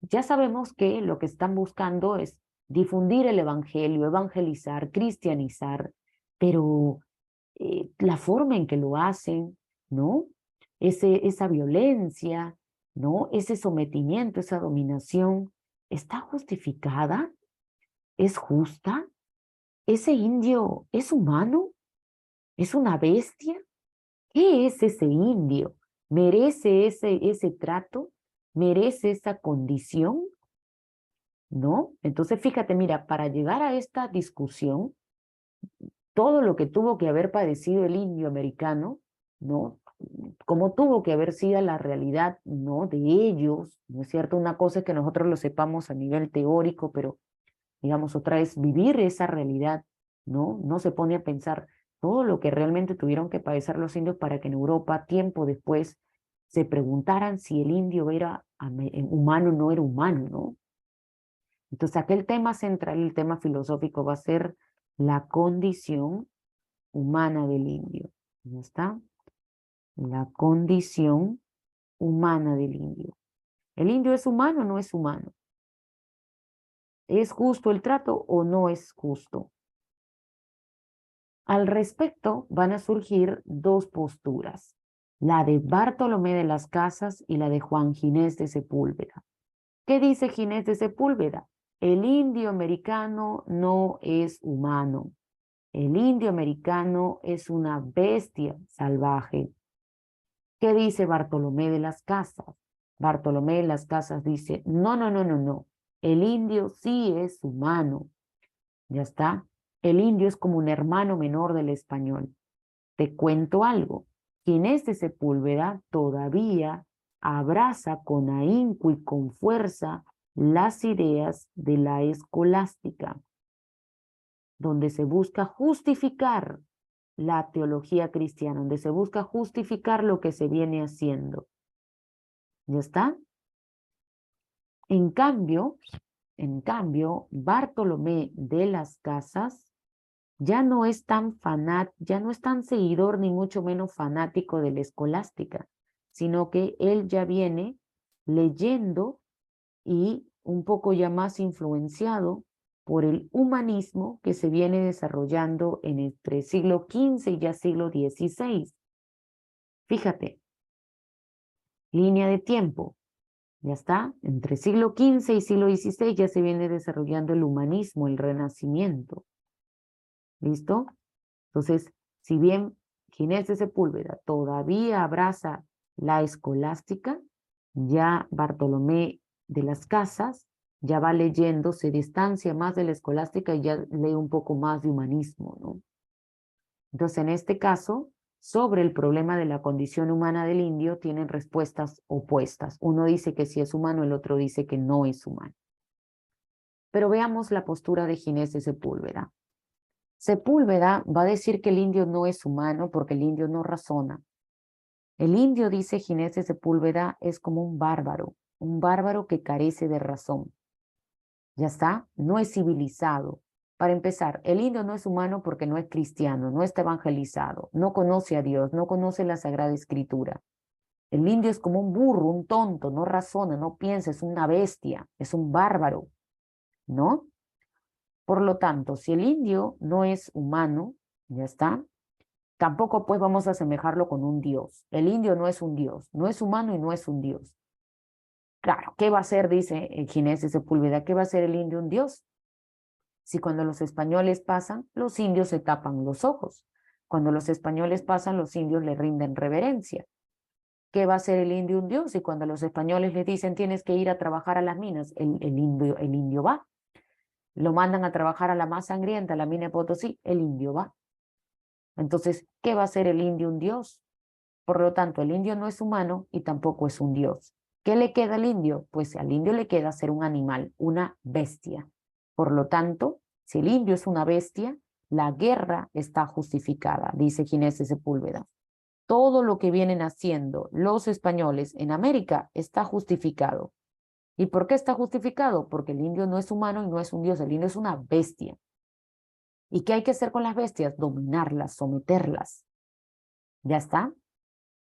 Speaker 1: Ya sabemos que lo que están buscando es difundir el evangelio, evangelizar, cristianizar, pero la forma en que lo hacen, ¿no? Esa violencia, ¿no? Ese sometimiento, esa dominación, ¿está justificada? ¿Es justa? ¿Ese indio es humano? ¿Es una bestia? ¿Qué es ese indio? ¿Merece ese trato? ¿Merece esa condición? ¿no? Entonces, fíjate, mira, para llegar a esta discusión, todo lo que tuvo que haber padecido el indio americano, ¿no? Cómo tuvo que haber sido la realidad, ¿no? De ellos, ¿no es cierto? Una cosa es que nosotros lo sepamos a nivel teórico, pero, digamos, otra es vivir esa realidad, ¿no? No se pone a pensar todo lo que realmente tuvieron que padecer los indios para que en Europa, tiempo después, se preguntaran si el indio era humano o no era humano, ¿no? Entonces, aquel tema central, el tema filosófico, va a ser la condición humana del indio. ¿Ya está? La condición humana del indio. ¿El indio es humano o no es humano? ¿Es justo el trato o no es justo? Al respecto van a surgir dos posturas, la de Bartolomé de las Casas y la de Juan Ginés de Sepúlveda. ¿Qué dice Ginés de Sepúlveda? El indio americano no es humano. El indio americano es una bestia salvaje. ¿Qué dice Bartolomé de las Casas? Bartolomé de las Casas dice, no, no, no, no, no. El indio sí es humano. Ya está. El indio es como un hermano menor del español. Te cuento algo. Ginés de Sepúlveda todavía abraza con ahínco y con fuerza las ideas de la escolástica, donde se busca justificar la teología cristiana, donde se busca justificar lo que se viene haciendo. ¿Ya está? En cambio, Bartolomé de las Casas ya no es tan ya no es tan seguidor ni mucho menos fanático de la escolástica, sino que él ya viene leyendo y un poco ya más influenciado por el humanismo que se viene desarrollando entre siglo XV y ya siglo XVI. Fíjate, línea de tiempo. Ya está, entre siglo XV y siglo XVI ya se viene desarrollando el humanismo, el renacimiento. ¿Listo? Entonces, si bien Ginés de Sepúlveda todavía abraza la escolástica, ya Bartolomé de las Casas ya va leyendo, se distancia más de la escolástica y ya lee un poco más de humanismo, ¿no? Entonces, en este caso, sobre el problema de la condición humana del indio, tienen respuestas opuestas. Uno dice que sí es humano, el otro dice que no es humano. Pero veamos la postura de Ginés de Sepúlveda. Sepúlveda va a decir que el indio no es humano porque el indio no razona. El indio, dice Ginés de Sepúlveda, es como un bárbaro que carece de razón. Ya está, no es civilizado. Para empezar, el indio no es humano porque no es cristiano, no está evangelizado, no conoce a Dios, no conoce la Sagrada Escritura. El indio es como un burro, un tonto, no razona, no piensa, es una bestia, es un bárbaro, ¿no? Por lo tanto, si el indio no es humano, ya está, tampoco pues vamos a asemejarlo con un dios. El indio no es un dios, no es humano y no es un dios. Claro, ¿qué va a ser, dice Ginés de Sepúlveda, qué va a ser el indio un dios? Si cuando los españoles pasan, los indios se tapan los ojos. Cuando los españoles pasan, los indios le rinden reverencia. ¿Qué va a ser el indio un dios? Y cuando los españoles le dicen tienes que ir a trabajar a las minas, el indio va. Lo mandan a trabajar a la más sangrienta, la mina de Potosí, el indio va. Entonces, ¿qué va a ser el indio un dios? Por lo tanto, el indio no es humano y tampoco es un dios. ¿Qué le queda al indio? Pues al indio le queda ser un animal, una bestia. Por lo tanto, si el indio es una bestia, la guerra está justificada, dice Ginés de Sepúlveda. Todo lo que vienen haciendo los españoles en América está justificado. ¿Y por qué está justificado? Porque el indio no es humano y no es un dios, el indio es una bestia. ¿Y qué hay que hacer con las bestias? Dominarlas, someterlas. ¿Ya está?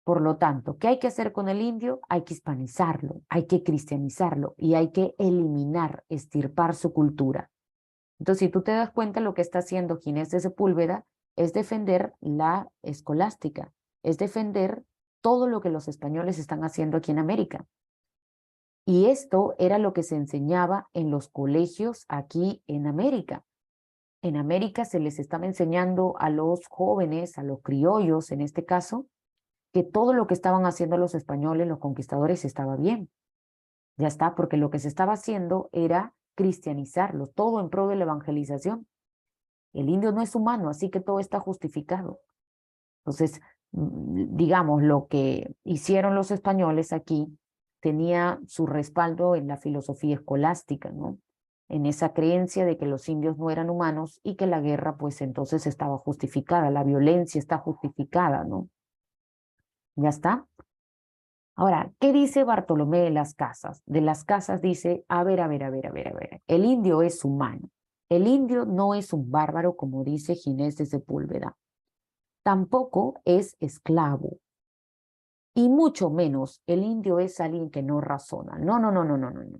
Speaker 1: Por lo tanto, ¿qué hay que hacer con el indio? Hay que hispanizarlo, hay que cristianizarlo y hay que eliminar, extirpar su cultura. Entonces, si tú te das cuenta, lo que está haciendo Ginés de Sepúlveda es defender la escolástica, es defender todo lo que los españoles están haciendo aquí en América. Y esto era lo que se enseñaba en los colegios aquí en América. En América se les estaba enseñando a los jóvenes, a los criollos en este caso, que todo lo que estaban haciendo los españoles, los conquistadores, estaba bien. Ya está, porque lo que se estaba haciendo era cristianizarlos, todo en pro de la evangelización. El indio no es humano, así que todo está justificado. Entonces, digamos, lo que hicieron los españoles aquí tenía su respaldo en la filosofía escolástica, ¿no? En esa creencia de que los indios no eran humanos y que la guerra, pues entonces estaba justificada, la violencia está justificada, ¿no? ¿Ya está? Ahora, ¿qué dice Bartolomé de las Casas? De las Casas dice, a ver, el indio es humano. El indio no es un bárbaro, como dice Ginés de Sepúlveda. Tampoco es esclavo. Y mucho menos el indio es alguien que no razona. No, no, no, no, no, no, no.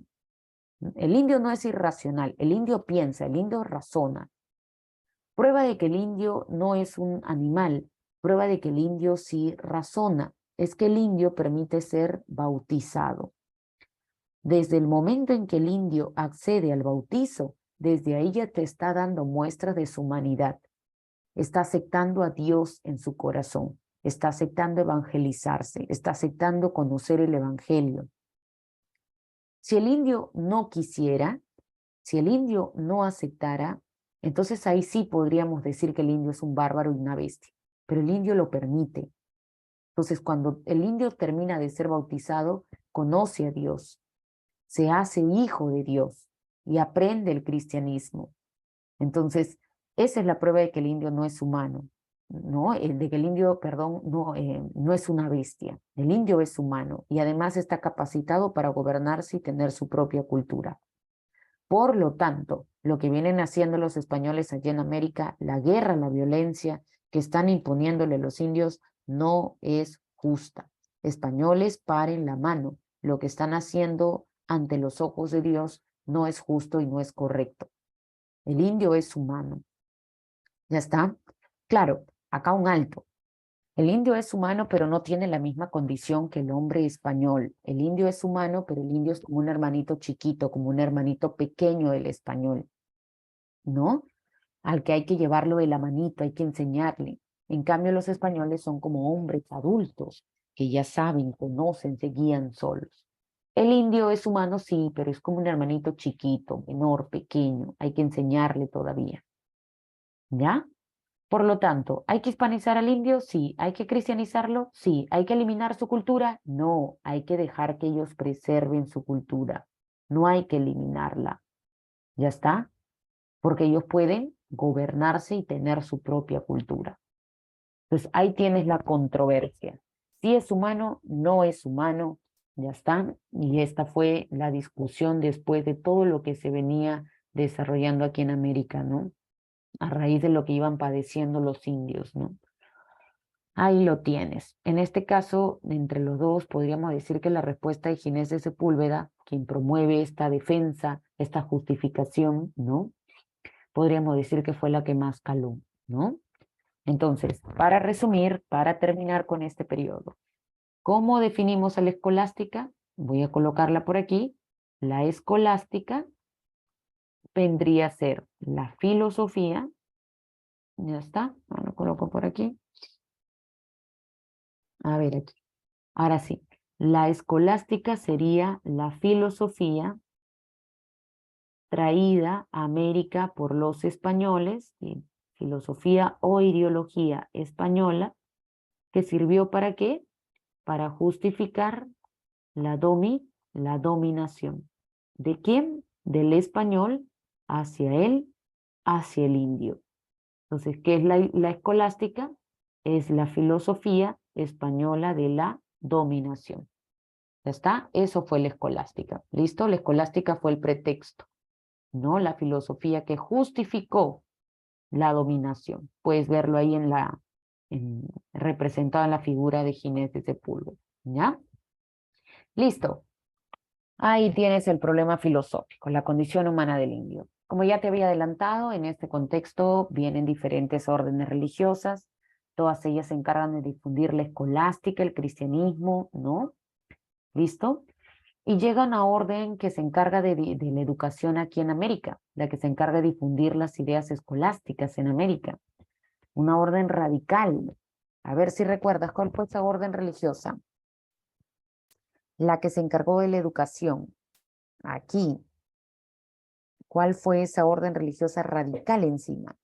Speaker 1: El indio no es irracional, el indio piensa, el indio razona. Prueba de que el indio no es un animal, prueba de que el indio sí razona, es que el indio permite ser bautizado. Desde el momento en que el indio accede al bautizo, desde ahí ya te está dando muestras de su humanidad. Está aceptando a Dios en su corazón, está aceptando evangelizarse, está aceptando conocer el evangelio. Si el indio no quisiera, si el indio no aceptara, entonces ahí sí podríamos decir que el indio es un bárbaro y una bestia, pero el indio lo permite. Entonces cuando el indio termina de ser bautizado, conoce a Dios, se hace hijo de Dios y aprende el cristianismo. Entonces, esa es la prueba de que el indio no es humano, ¿no? De que el indio, perdón, no es una bestia. El indio es humano y además está capacitado para gobernarse y tener su propia cultura. Por lo tanto, lo que vienen haciendo los españoles allí en América, la guerra, la violencia que están imponiéndole los indios, no es justa. Españoles, paren la mano. Lo que están haciendo ante los ojos de Dios no es justo y no es correcto. El indio es humano. ¿Ya está? Claro, acá un alto. El indio es humano, pero no tiene la misma condición que el hombre español. El indio es humano, pero el indio es como un hermanito chiquito, como un hermanito pequeño del español, ¿no? Al que hay que llevarlo de la manito, hay que enseñarle. En cambio, los españoles son como hombres adultos que ya saben, conocen, se guían solos. El indio es humano, sí, pero es como un hermanito chiquito, menor, pequeño. Hay que enseñarle todavía. ¿Ya? Por lo tanto, ¿hay que hispanizar al indio? Sí. ¿Hay que cristianizarlo? Sí. ¿Hay que eliminar su cultura? No. Hay que dejar que ellos preserven su cultura. No hay que eliminarla. ¿Ya está? Porque ellos pueden gobernarse y tener su propia cultura. Entonces, ahí tienes la controversia. Si es humano, no es humano, ya está. Y esta fue la discusión después de todo lo que se venía desarrollando aquí en América, ¿no? A raíz de lo que iban padeciendo los indios, ¿no? Ahí lo tienes. En este caso, entre los dos, podríamos decir que la respuesta de Ginés de Sepúlveda, quien promueve esta defensa, esta justificación, ¿no? Podríamos decir que fue la que más caló, ¿no? Entonces, para resumir, para terminar con este periodo, ¿cómo definimos a la escolástica? Voy a colocarla por aquí. La escolástica vendría a ser la filosofía, ya está, lo coloco por aquí. A ver aquí. Ahora sí, la escolástica sería la filosofía traída a América por los españoles, y filosofía o ideología española, que sirvió ¿para qué? Para justificar la dominación. ¿De quién? Del español hacia él, hacia el indio. Entonces, ¿qué es la escolástica? Es la filosofía española de la dominación. ¿Ya está? Eso fue la escolástica. ¿Listo? La escolástica fue el pretexto, no la filosofía que justificó la dominación. Puedes verlo ahí representado en la figura de Ginés de Sepúlveda. ¿Ya? Listo. Ahí tienes el problema filosófico, la condición humana del indio. Como ya te había adelantado, en este contexto vienen diferentes órdenes religiosas, todas ellas se encargan de difundir la escolástica, el cristianismo, ¿no? ¿Listo? Y llega una orden que se encarga de la educación aquí en América, la que se encarga de difundir las ideas escolásticas en América. Una orden radical. A ver si recuerdas cuál fue esa orden religiosa. La que se encargó de la educación aquí. ¿Cuál fue esa orden religiosa radical encima?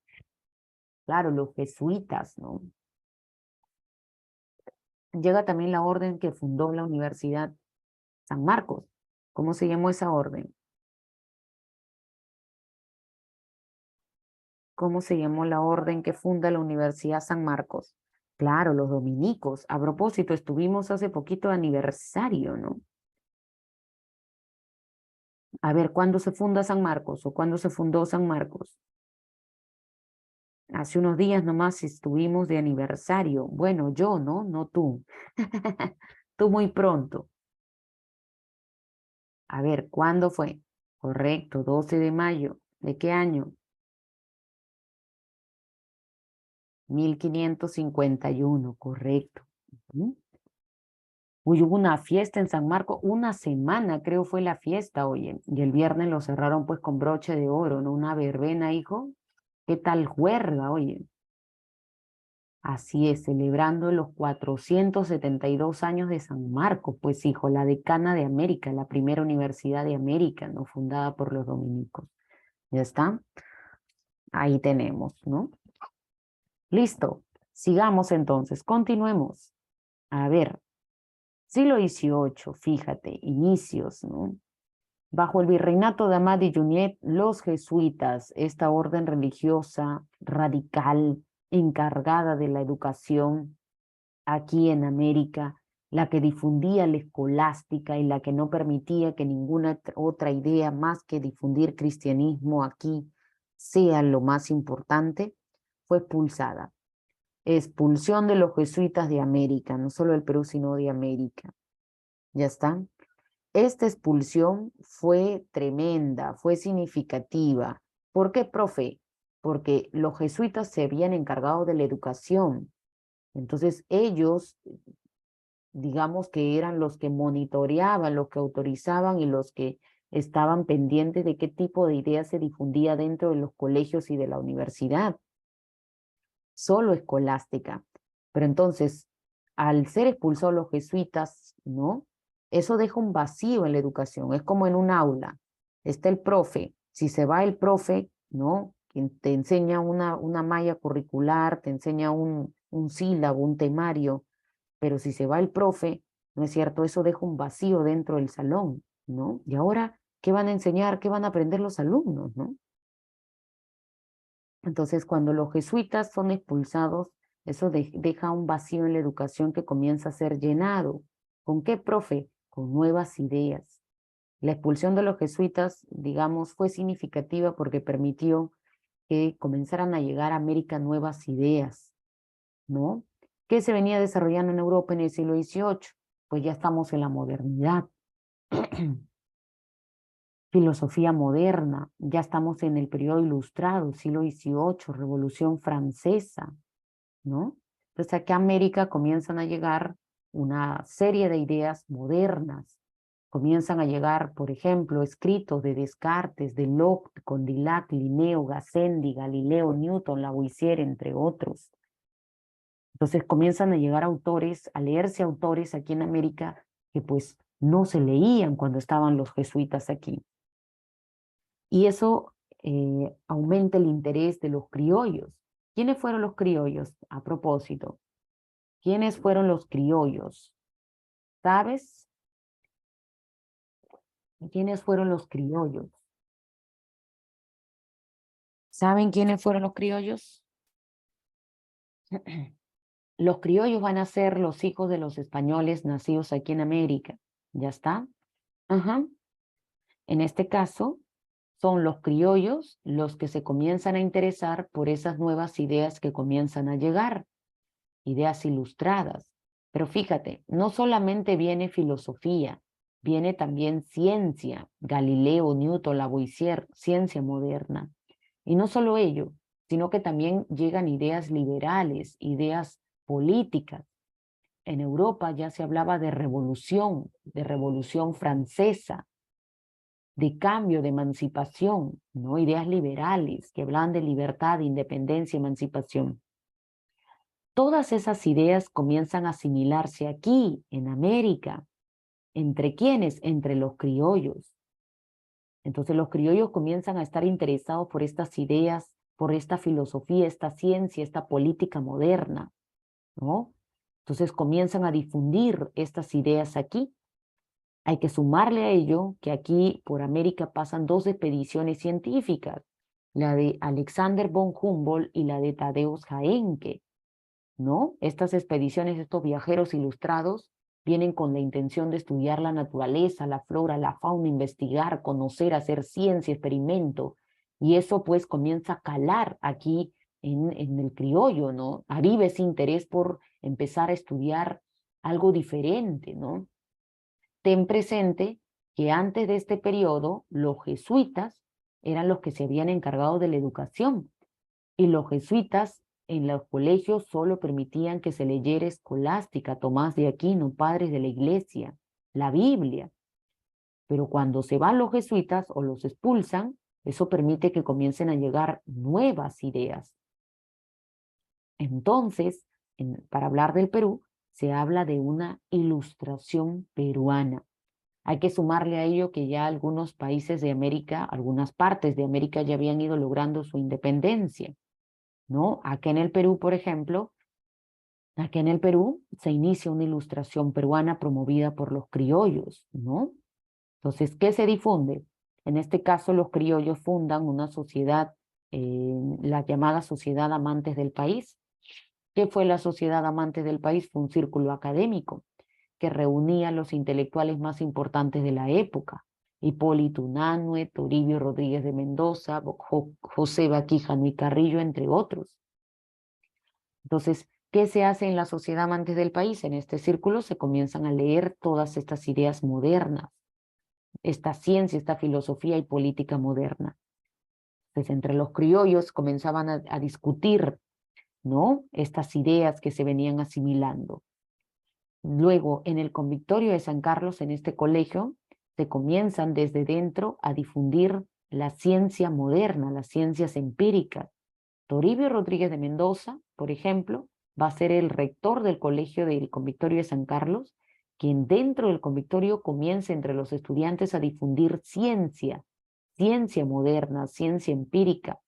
Speaker 1: Claro, los jesuitas, ¿no? Llega también la orden que fundó la Universidad San Marcos. ¿Cómo se llamó esa orden? ¿Cómo se llamó la orden que funda la Universidad San Marcos? Claro, los dominicos. A propósito, estuvimos hace poquito de aniversario, ¿no? A ver, ¿cuándo se funda San Marcos o cuándo se fundó San Marcos? Hace unos días nomás estuvimos de aniversario. Bueno, yo, ¿no? No tú. Tú muy pronto. A ver, ¿cuándo fue? Correcto, 12 de mayo. ¿De qué año? 1551, correcto. Ujú. Uy, hubo una fiesta en San Marcos, una semana creo fue la fiesta, oye, y el viernes lo cerraron pues con broche de oro, ¿no? Una verbena, hijo. ¿Qué tal juerga, oye? Así es, celebrando los 472 años de San Marcos, pues hijo, la decana de América, la primera universidad de América, ¿no? Fundada por los dominicos. ¿Ya está? Ahí tenemos, ¿no? Listo. Sigamos entonces, continuemos. A ver, siglo XVIII, fíjate, inicios, ¿no? Bajo el virreinato de Amadi Junyent, los jesuitas, esta orden religiosa radical encargada de la educación aquí en América, la que difundía la escolástica y la que no permitía que ninguna otra idea más que difundir cristianismo aquí sea lo más importante, fue expulsada. Expulsión de los jesuitas de América, no solo del Perú, sino de América. ¿Ya está? Esta expulsión fue tremenda, fue significativa. ¿Por qué, profe? Porque los jesuitas se habían encargado de la educación. Entonces ellos, digamos que eran los que monitoreaban, los que autorizaban y los que estaban pendientes de qué tipo de ideas se difundía dentro de los colegios y de la universidad, solo escolástica. Pero entonces, al ser expulsados los jesuitas, ¿no? Eso deja un vacío en la educación, es como en un aula. Está el profe, si se va el profe, ¿no? Quien te enseña una malla curricular, te enseña un sílabo, un temario, pero si se va el profe, ¿no es cierto? Eso deja un vacío dentro del salón, ¿no? Y ahora, ¿qué van a enseñar? ¿Qué van a aprender los alumnos, ¿no? Entonces, cuando los jesuitas son expulsados, eso deja un vacío en la educación que comienza a ser llenado. ¿Con qué, profe? Con nuevas ideas. La expulsión de los jesuitas, digamos, fue significativa porque permitió que comenzaran a llegar a América nuevas ideas, ¿no? ¿Qué se venía desarrollando en Europa en el siglo XVIII? Pues ya estamos en la modernidad. Filosofía moderna, ya estamos en el periodo ilustrado, siglo XVIII, Revolución Francesa, ¿no? Entonces aquí a América comienzan a llegar una serie de ideas modernas, comienzan a llegar, por ejemplo, escritos de Descartes, de Locke, Condillac, Linneo, Gassendi, Galileo, Newton, Lavoisier, entre otros. Entonces comienzan a llegar autores, a leerse autores aquí en América que pues no se leían cuando estaban los jesuitas aquí. Y eso aumenta el interés de los criollos. ¿Quiénes fueron los criollos? A propósito, ¿quiénes fueron los criollos? ¿Sabes? ¿Quiénes fueron los criollos? ¿Saben quiénes fueron los criollos? Los criollos van a ser los hijos de los españoles nacidos aquí en América. ¿Ya está? Ajá. En este caso, son los criollos los que se comienzan a interesar por esas nuevas ideas que comienzan a llegar, ideas ilustradas. Pero fíjate, no solamente viene filosofía, viene también ciencia, Galileo, Newton, Lavoisier, ciencia moderna. Y no solo ello, sino que también llegan ideas liberales, ideas políticas. En Europa ya se hablaba de revolución francesa, de cambio, de emancipación, ¿no? Ideas liberales que hablaban de libertad, independencia, emancipación. Todas esas ideas comienzan a asimilarse aquí, en América. ¿Entre quiénes? Entre los criollos. Entonces los criollos comienzan a estar interesados por estas ideas, por esta filosofía, esta ciencia, esta política moderna, ¿no? Entonces comienzan a difundir estas ideas aquí. Hay que sumarle a ello que aquí por América pasan dos expediciones científicas, la de Alexander von Humboldt y la de Tadeusz Haenke, ¿no? Estas expediciones, estos viajeros ilustrados, vienen con la intención de estudiar la naturaleza, la flora, la fauna, investigar, conocer, hacer ciencia, experimento, y eso pues comienza a calar aquí en el criollo, ¿no? Aviva ese interés por empezar a estudiar algo diferente, ¿no? Ten presente que antes de este periodo, los jesuitas eran los que se habían encargado de la educación, y los jesuitas en los colegios solo permitían que se leyera escolástica, Tomás de Aquino, padres de la iglesia, la Biblia. Pero cuando se van los jesuitas o los expulsan, eso permite que comiencen a llegar nuevas ideas. Entonces, para hablar del Perú, se habla de una ilustración peruana. Hay que sumarle a ello que ya algunos países de América, algunas partes de América ya habían ido logrando su independencia, ¿no? Acá en el Perú, por ejemplo, aquí en el Perú se inicia una ilustración peruana promovida por los criollos, ¿no? Entonces, ¿qué se difunde? En este caso, los criollos fundan una sociedad, la llamada Sociedad Amantes del País. ¿Qué fue la Sociedad Amantes del País? Fue un círculo académico que reunía a los intelectuales más importantes de la época. Hipólito Unanue, Toribio Rodríguez de Mendoza, José Baquijano y Carrillo, entre otros. Entonces, ¿qué se hace en la sociedad amantes del país? En este círculo se comienzan a leer todas estas ideas modernas, esta ciencia, esta filosofía y política moderna. Entonces, entre los criollos comenzaban a discutir, ¿no? Estas ideas que se venían asimilando. Luego, en el convictorio de San Carlos, en este colegio, se comienzan desde dentro a difundir la ciencia moderna, las ciencias empíricas. Toribio Rodríguez de Mendoza, por ejemplo, va a ser el rector del colegio del convictorio de San Carlos, quien dentro del convictorio comienza entre los estudiantes a difundir ciencia, ciencia moderna, ciencia empírica,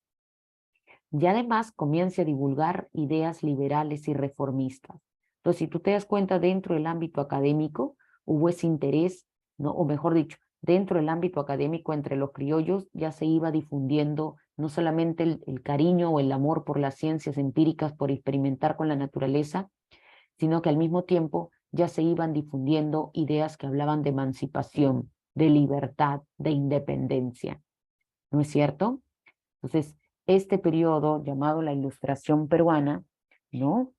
Speaker 1: y además comienza a divulgar ideas liberales y reformistas. Entonces, si tú te das cuenta, dentro del ámbito académico hubo ese interés, ¿no? O mejor dicho, dentro del ámbito académico entre los criollos ya se iba difundiendo no solamente el cariño o el amor por las ciencias empíricas, por experimentar con la naturaleza, sino que al mismo tiempo ya se iban difundiendo ideas que hablaban de emancipación, de libertad, de independencia. ¿No es cierto? Entonces, este periodo llamado la Ilustración peruana, ¿no?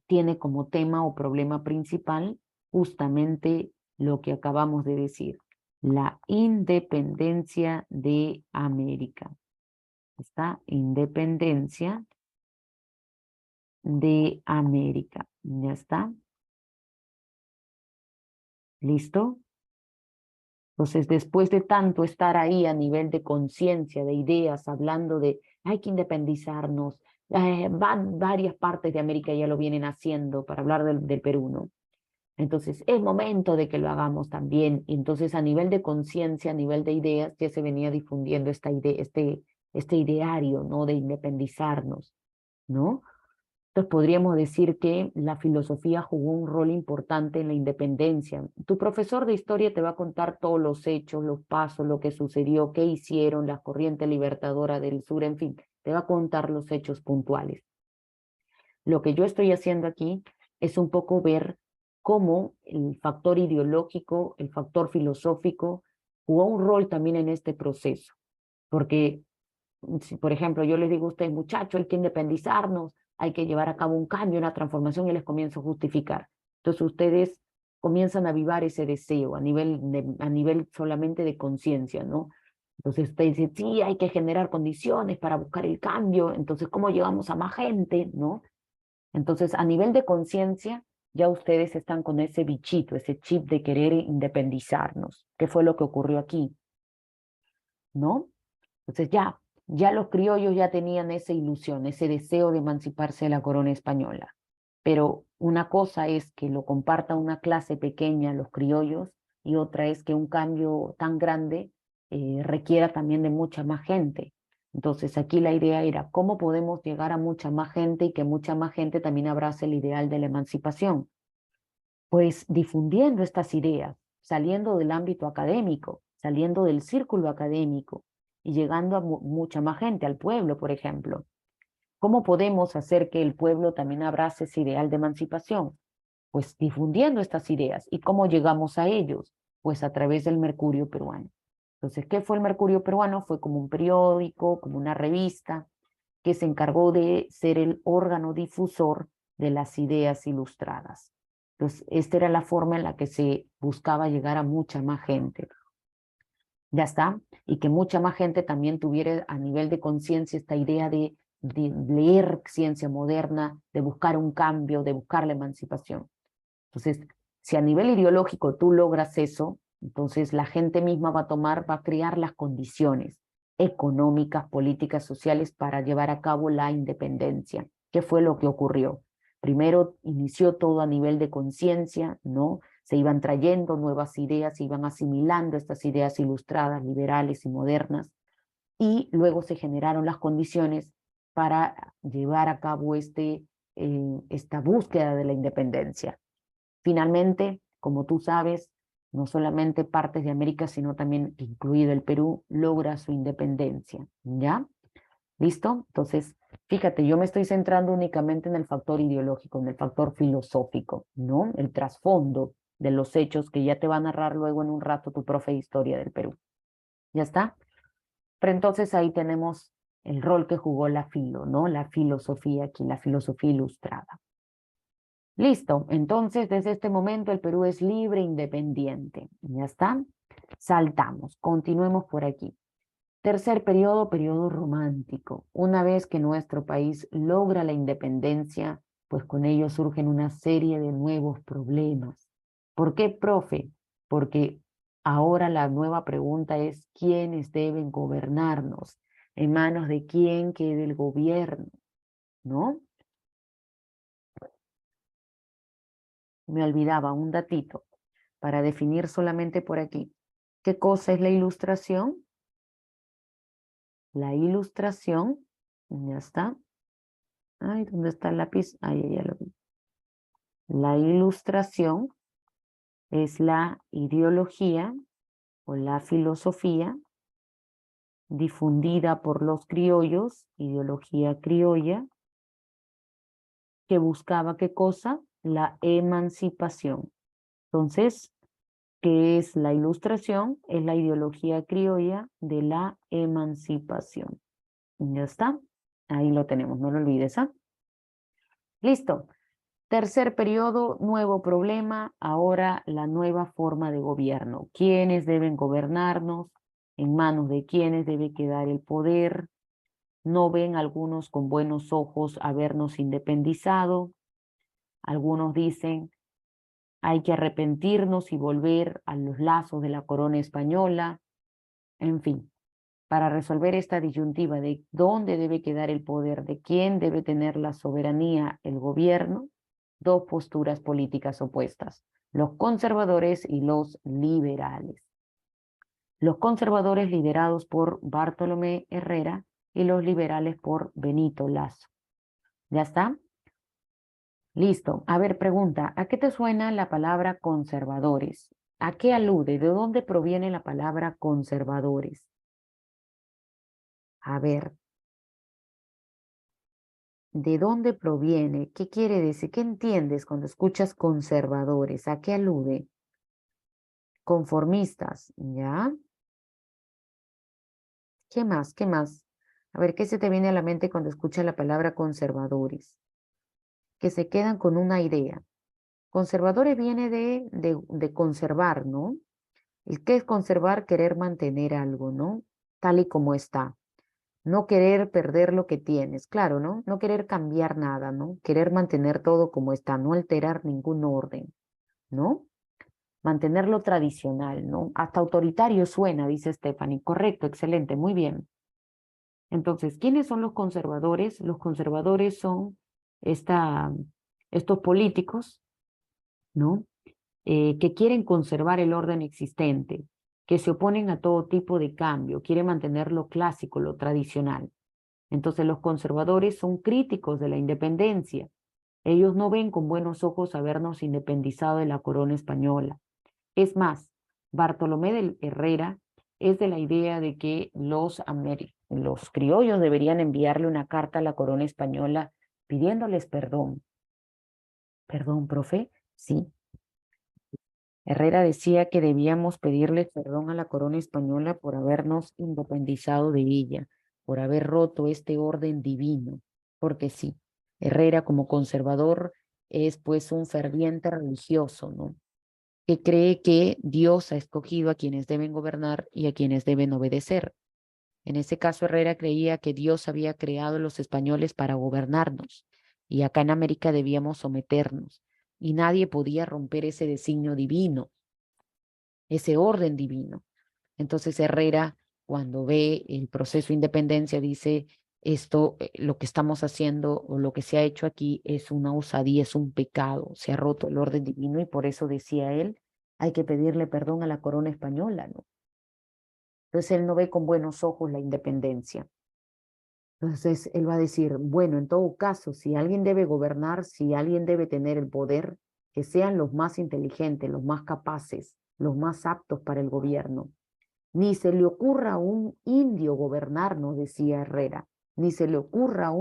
Speaker 1: Tiene como tema o problema principal justamente lo que acabamos de decir, la independencia de América. Esta independencia de América. ¿Ya está? ¿Listo? Entonces, después de tanto estar ahí a nivel de conciencia, de ideas, hablando de hay que independizarnos, varias partes de América ya lo vienen haciendo para hablar del Perú, ¿no? Entonces, es momento de que lo hagamos también. Y entonces, a nivel de conciencia, a nivel de ideas, ya se venía difundiendo esta idea, este ideario, ¿no? De independizarnos, ¿no? Entonces podríamos decir que la filosofía jugó un rol importante en la independencia. Tu profesor de historia te va a contar todos los hechos, los pasos, lo que sucedió, qué hicieron, la corriente libertadora del sur, en fin, te va a contar los hechos puntuales. Lo que yo estoy haciendo aquí es un poco ver cómo el factor ideológico, el factor filosófico, jugó un rol también en este proceso. Porque si, por ejemplo, yo les digo a ustedes, muchachos, hay que independizarnos, hay que llevar a cabo un cambio, una transformación, y les comienzo a justificar. Entonces ustedes comienzan a avivar ese deseo a nivel solamente de conciencia, ¿no? Entonces ustedes dicen, sí, hay que generar condiciones para buscar el cambio, entonces, ¿cómo llegamos a más gente, no? Entonces, a nivel de conciencia, ya ustedes están con ese bichito, ese chip de querer independizarnos, que fue lo que ocurrió aquí, ¿no? Entonces ya los criollos ya tenían esa ilusión, ese deseo de emanciparse de la corona española. Pero una cosa es que lo comparta una clase pequeña, los criollos, y otra es que un cambio tan grande requiera también de mucha más gente. Entonces aquí la idea era cómo podemos llegar a mucha más gente y que mucha más gente también abrace el ideal de la emancipación. Pues difundiendo estas ideas, saliendo del ámbito académico, saliendo del círculo académico y llegando a mucha más gente, al pueblo, por ejemplo. ¿Cómo podemos hacer que el pueblo también abrace ese ideal de emancipación? Pues difundiendo estas ideas. ¿Y cómo llegamos a ellos? Pues a través del Mercurio Peruano. Entonces, ¿qué fue el Mercurio Peruano? Fue como un periódico, como una revista, que se encargó de ser el órgano difusor de las ideas ilustradas. Entonces, esta era la forma en la que se buscaba llegar a mucha más gente. Ya está. Y que mucha más gente también tuviera a nivel de conciencia esta idea de leer ciencia moderna, de buscar un cambio, de buscar la emancipación. Entonces, si a nivel ideológico tú logras eso, entonces la gente misma va a crear las condiciones económicas, políticas, sociales para llevar a cabo la independencia. ¿Qué fue lo que ocurrió? Primero inició todo a nivel de conciencia, ¿no? Se iban trayendo nuevas ideas, se iban asimilando estas ideas ilustradas, liberales y modernas, y luego se generaron las condiciones para llevar a cabo esta búsqueda de la independencia. Finalmente, como tú sabes, no solamente partes de América, sino también incluido el Perú, logra su independencia, ¿ya? ¿Listo? Entonces, fíjate, yo me estoy centrando únicamente en el factor ideológico, en el factor filosófico, ¿no? El trasfondo de los hechos que ya te va a narrar luego en un rato tu profe de historia del Perú. ¿Ya está? Pero entonces ahí tenemos el rol que jugó la filo, ¿no? La filosofía aquí, la filosofía ilustrada. Listo, entonces desde este momento el Perú es libre e independiente. ¿Ya está? Saltamos, continuemos por aquí. Tercer periodo, periodo romántico. Una vez que nuestro país logra la independencia, pues con ello surgen una serie de nuevos problemas. ¿Por qué, profe? Porque ahora la nueva pregunta es ¿quiénes deben gobernarnos? ¿En manos de quién quede el gobierno? ¿No? Me olvidaba un datito para definir solamente por aquí. ¿Qué cosa es la ilustración? La ilustración, ya está. Ay, ¿dónde está el lápiz? Ahí ya lo vi. La ilustración es la ideología o la filosofía difundida por los criollos, ideología criolla, que buscaba ¿qué cosa? La emancipación. Entonces, ¿qué es la ilustración? Es la ideología criolla de la emancipación. Ya está. Ahí lo tenemos, no lo olvides, ¿ah? Listo. Tercer periodo, nuevo problema, ahora la nueva forma de gobierno. ¿Quiénes deben gobernarnos? ¿En manos de quiénes debe quedar el poder? No ven algunos con buenos ojos habernos independizado. Algunos dicen hay que arrepentirnos y volver a los lazos de la corona española. En fin, para resolver esta disyuntiva de dónde debe quedar el poder, de quién debe tener la soberanía el gobierno, dos posturas políticas opuestas, los conservadores y los liberales. Los conservadores liderados por Bartolomé Herrera y los liberales por Benito Lazo. ¿Ya está? Listo. A ver, pregunta, ¿a qué te suena la palabra conservadores? ¿A qué alude? ¿De dónde proviene la palabra conservadores? A ver, ¿de dónde proviene? ¿Qué quiere decir? ¿Qué entiendes cuando escuchas conservadores? ¿A qué alude? Conformistas, ¿ya? ¿Qué más? ¿Qué más? A ver, ¿qué se te viene a la mente cuando escuchas la palabra conservadores? Que se quedan con una idea. Conservadores viene de conservar, ¿no? ¿El qué es conservar? Querer mantener algo, ¿no? Tal y como está. No querer perder lo que tienes, claro, ¿no? No querer cambiar nada, ¿no? Querer mantener todo como está, no alterar ningún orden, ¿no? Mantenerlo tradicional, ¿no? Hasta autoritario suena, dice Stephanie. Correcto, excelente, muy bien. Entonces, ¿quiénes son los conservadores? Los conservadores son esta, estos políticos, ¿no? Que quieren conservar el orden existente, que se oponen a todo tipo de cambio, quieren mantener lo clásico, lo tradicional. Entonces los conservadores son críticos de la independencia. Ellos no ven con buenos ojos habernos independizado de la corona española. Es más, Bartolomé de Herrera es de la idea de que los criollos deberían enviarle una carta a la corona española pidiéndoles perdón. ¿Perdón, profe? Sí. Herrera decía que debíamos pedirles perdón a la corona española por habernos independizado de ella, por haber roto este orden divino. Porque sí, Herrera como conservador es pues un ferviente religioso, ¿no? Que cree que Dios ha escogido a quienes deben gobernar y a quienes deben obedecer. En ese caso, Herrera creía que Dios había creado a los españoles para gobernarnos y acá en América debíamos someternos y nadie podía romper ese designio divino, ese orden divino. Entonces Herrera, cuando ve el proceso de independencia, dice, esto, lo que estamos haciendo o lo que se ha hecho aquí es una osadía, es un pecado, se ha roto el orden divino y por eso decía él, hay que pedirle perdón a la corona española, ¿no? Entonces él no ve con buenos ojos la independencia. Entonces él va a decir, bueno, en todo caso, si alguien debe gobernar, si alguien debe tener el poder, que sean los más inteligentes, los más capaces, los más aptos para el gobierno. Ni se le ocurra a un indio gobernarnos, decía Herrera, ni se le ocurra a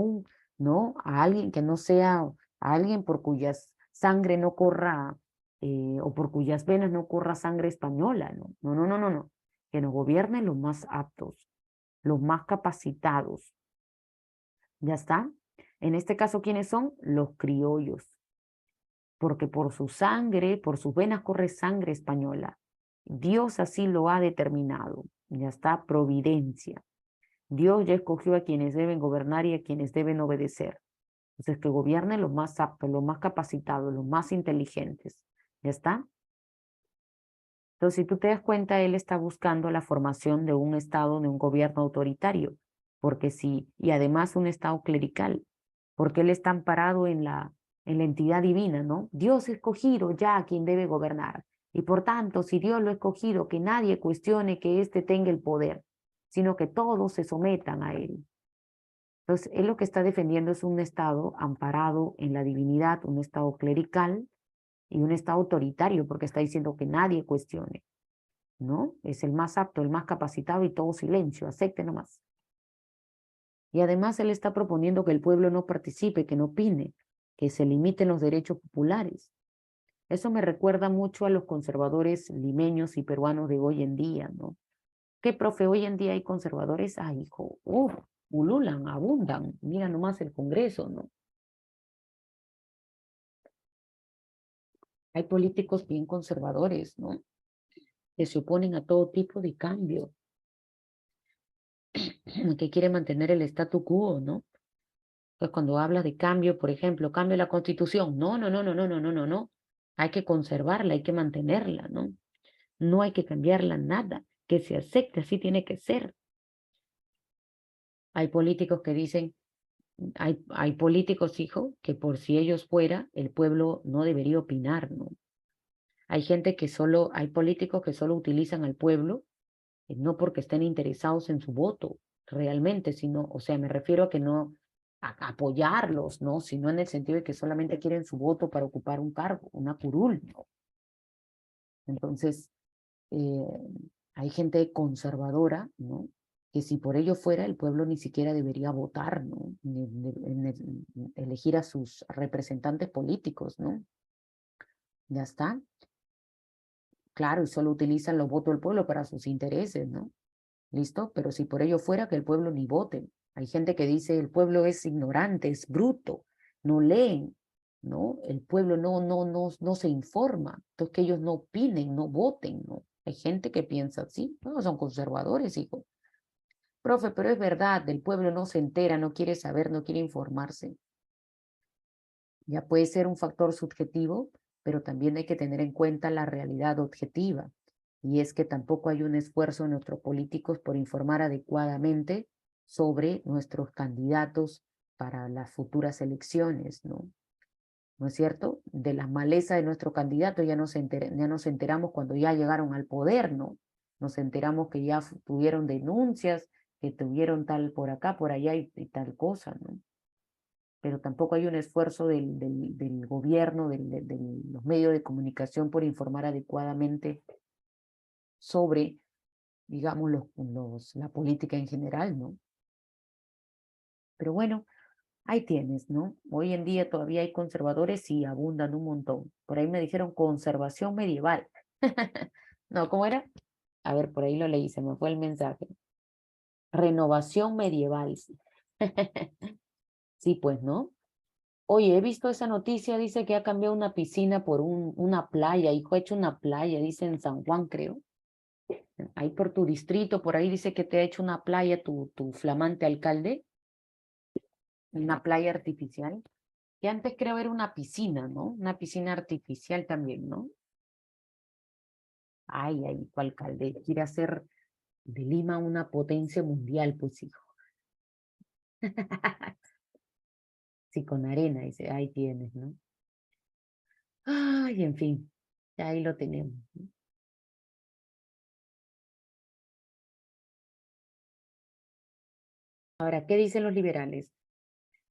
Speaker 1: ¿no? A alguien que no sea, a alguien por cuya sangre no corra, o por cuyas venas no corra sangre española, ¿no? No, no, no, no, no. Que nos gobiernen los más aptos, los más capacitados. ¿Ya está? En este caso, ¿quiénes son? Los criollos. Porque por su sangre, por sus venas corre sangre española. Dios así lo ha determinado. Ya está, providencia. Dios ya escogió a quienes deben gobernar y a quienes deben obedecer. Entonces, que gobiernen los más aptos, los más capacitados, los más inteligentes. ¿Ya está? Entonces, si tú te das cuenta, él está buscando la formación de un Estado, de un gobierno autoritario, porque sí, y además un Estado clerical, porque él está amparado en la entidad divina, ¿no? Dios ha escogido ya a quien debe gobernar, y por tanto, si Dios lo ha escogido, que nadie cuestione que éste tenga el poder, sino que todos se sometan a él. Entonces, él lo que está defendiendo es un Estado amparado en la divinidad, un Estado clerical y un Estado autoritario, porque está diciendo que nadie cuestione. ¿No? Es el más apto, el más capacitado y todo silencio, acepte nomás. Y además él está proponiendo que el pueblo no participe, que no opine, que se limiten los derechos populares. Eso me recuerda mucho a los conservadores limeños y peruanos de hoy en día, ¿no? ¿Qué, profe? Hoy en día hay conservadores, ay, hijo, ululan, abundan, mira nomás el Congreso, ¿no? Hay políticos bien conservadores, ¿no? Que se oponen a todo tipo de cambio, que quieren mantener el statu quo, ¿no? Pues cuando hablas de cambio, por ejemplo, cambio de la Constitución, no, no, no, no, no, no, no, no, no. Hay que conservarla, hay que mantenerla, ¿no? No hay que cambiarla nada, que se acepte, así tiene que ser. Hay políticos que dicen, hay políticos, hijo, que por si ellos fuera, el pueblo no debería opinar, ¿no? Hay gente que solo, hay políticos que solo utilizan al pueblo, no porque estén interesados en su voto realmente, sino, o sea, me refiero a que no, a apoyarlos, ¿no? Sino en el sentido de que solamente quieren su voto para ocupar un cargo, una curul, ¿no? Entonces, eh, hay gente conservadora, ¿no? Que si por ello fuera, el pueblo ni siquiera debería votar, ¿no? Elegir a sus representantes políticos, ¿no? Ya está. Claro, y solo utilizan los votos del pueblo para sus intereses, ¿no? ¿Listo? Pero si por ello fuera, que el pueblo ni vote. Hay gente que dice el pueblo es ignorante, es bruto, no leen, ¿no? El pueblo no se informa, entonces que ellos no opinen, no voten, ¿no? Hay gente que piensa así, no, son conservadores, hijo. Profe, pero es verdad, el pueblo no se entera, no quiere saber, no quiere informarse. Ya puede ser un factor subjetivo, pero también hay que tener en cuenta la realidad objetiva. Y es que tampoco hay un esfuerzo de nuestros políticos por informar adecuadamente sobre nuestros candidatos para las futuras elecciones, ¿no? ¿No es cierto? De la maleza de nuestro candidato ya nos enteramos cuando ya llegaron al poder, ¿no? nos enteramos que ya tuvieron denuncias, que tuvieron tal por acá, por allá y tal cosa, ¿no? Pero tampoco hay un esfuerzo del gobierno, de los medios de comunicación por informar adecuadamente sobre, digamos, la política en general, ¿no? Pero bueno, ahí tienes, ¿no? Hoy en día todavía hay conservadores y abundan un montón. Por ahí me dijeron conservación medieval. No, ¿cómo era? A ver, por ahí lo leí, se me fue el mensaje. Renovación medieval. Sí, sí, pues, ¿no? Oye, he visto esa noticia, dice que ha cambiado una piscina por una playa, hijo, ha hecho una playa, dice en San Juan, creo. Ahí por tu distrito, por ahí dice que te ha hecho una playa tu flamante alcalde, una playa artificial, que antes creo era una piscina, ¿no? Una piscina artificial también, ¿no? Ay, ay, tu alcalde quiere hacer de Lima una potencia mundial, pues hijo. Sí, con arena, dice, ahí tienes, ¿no? Ay, en fin, ya ahí lo tenemos, ¿no? Ahora, ¿qué dicen los liberales?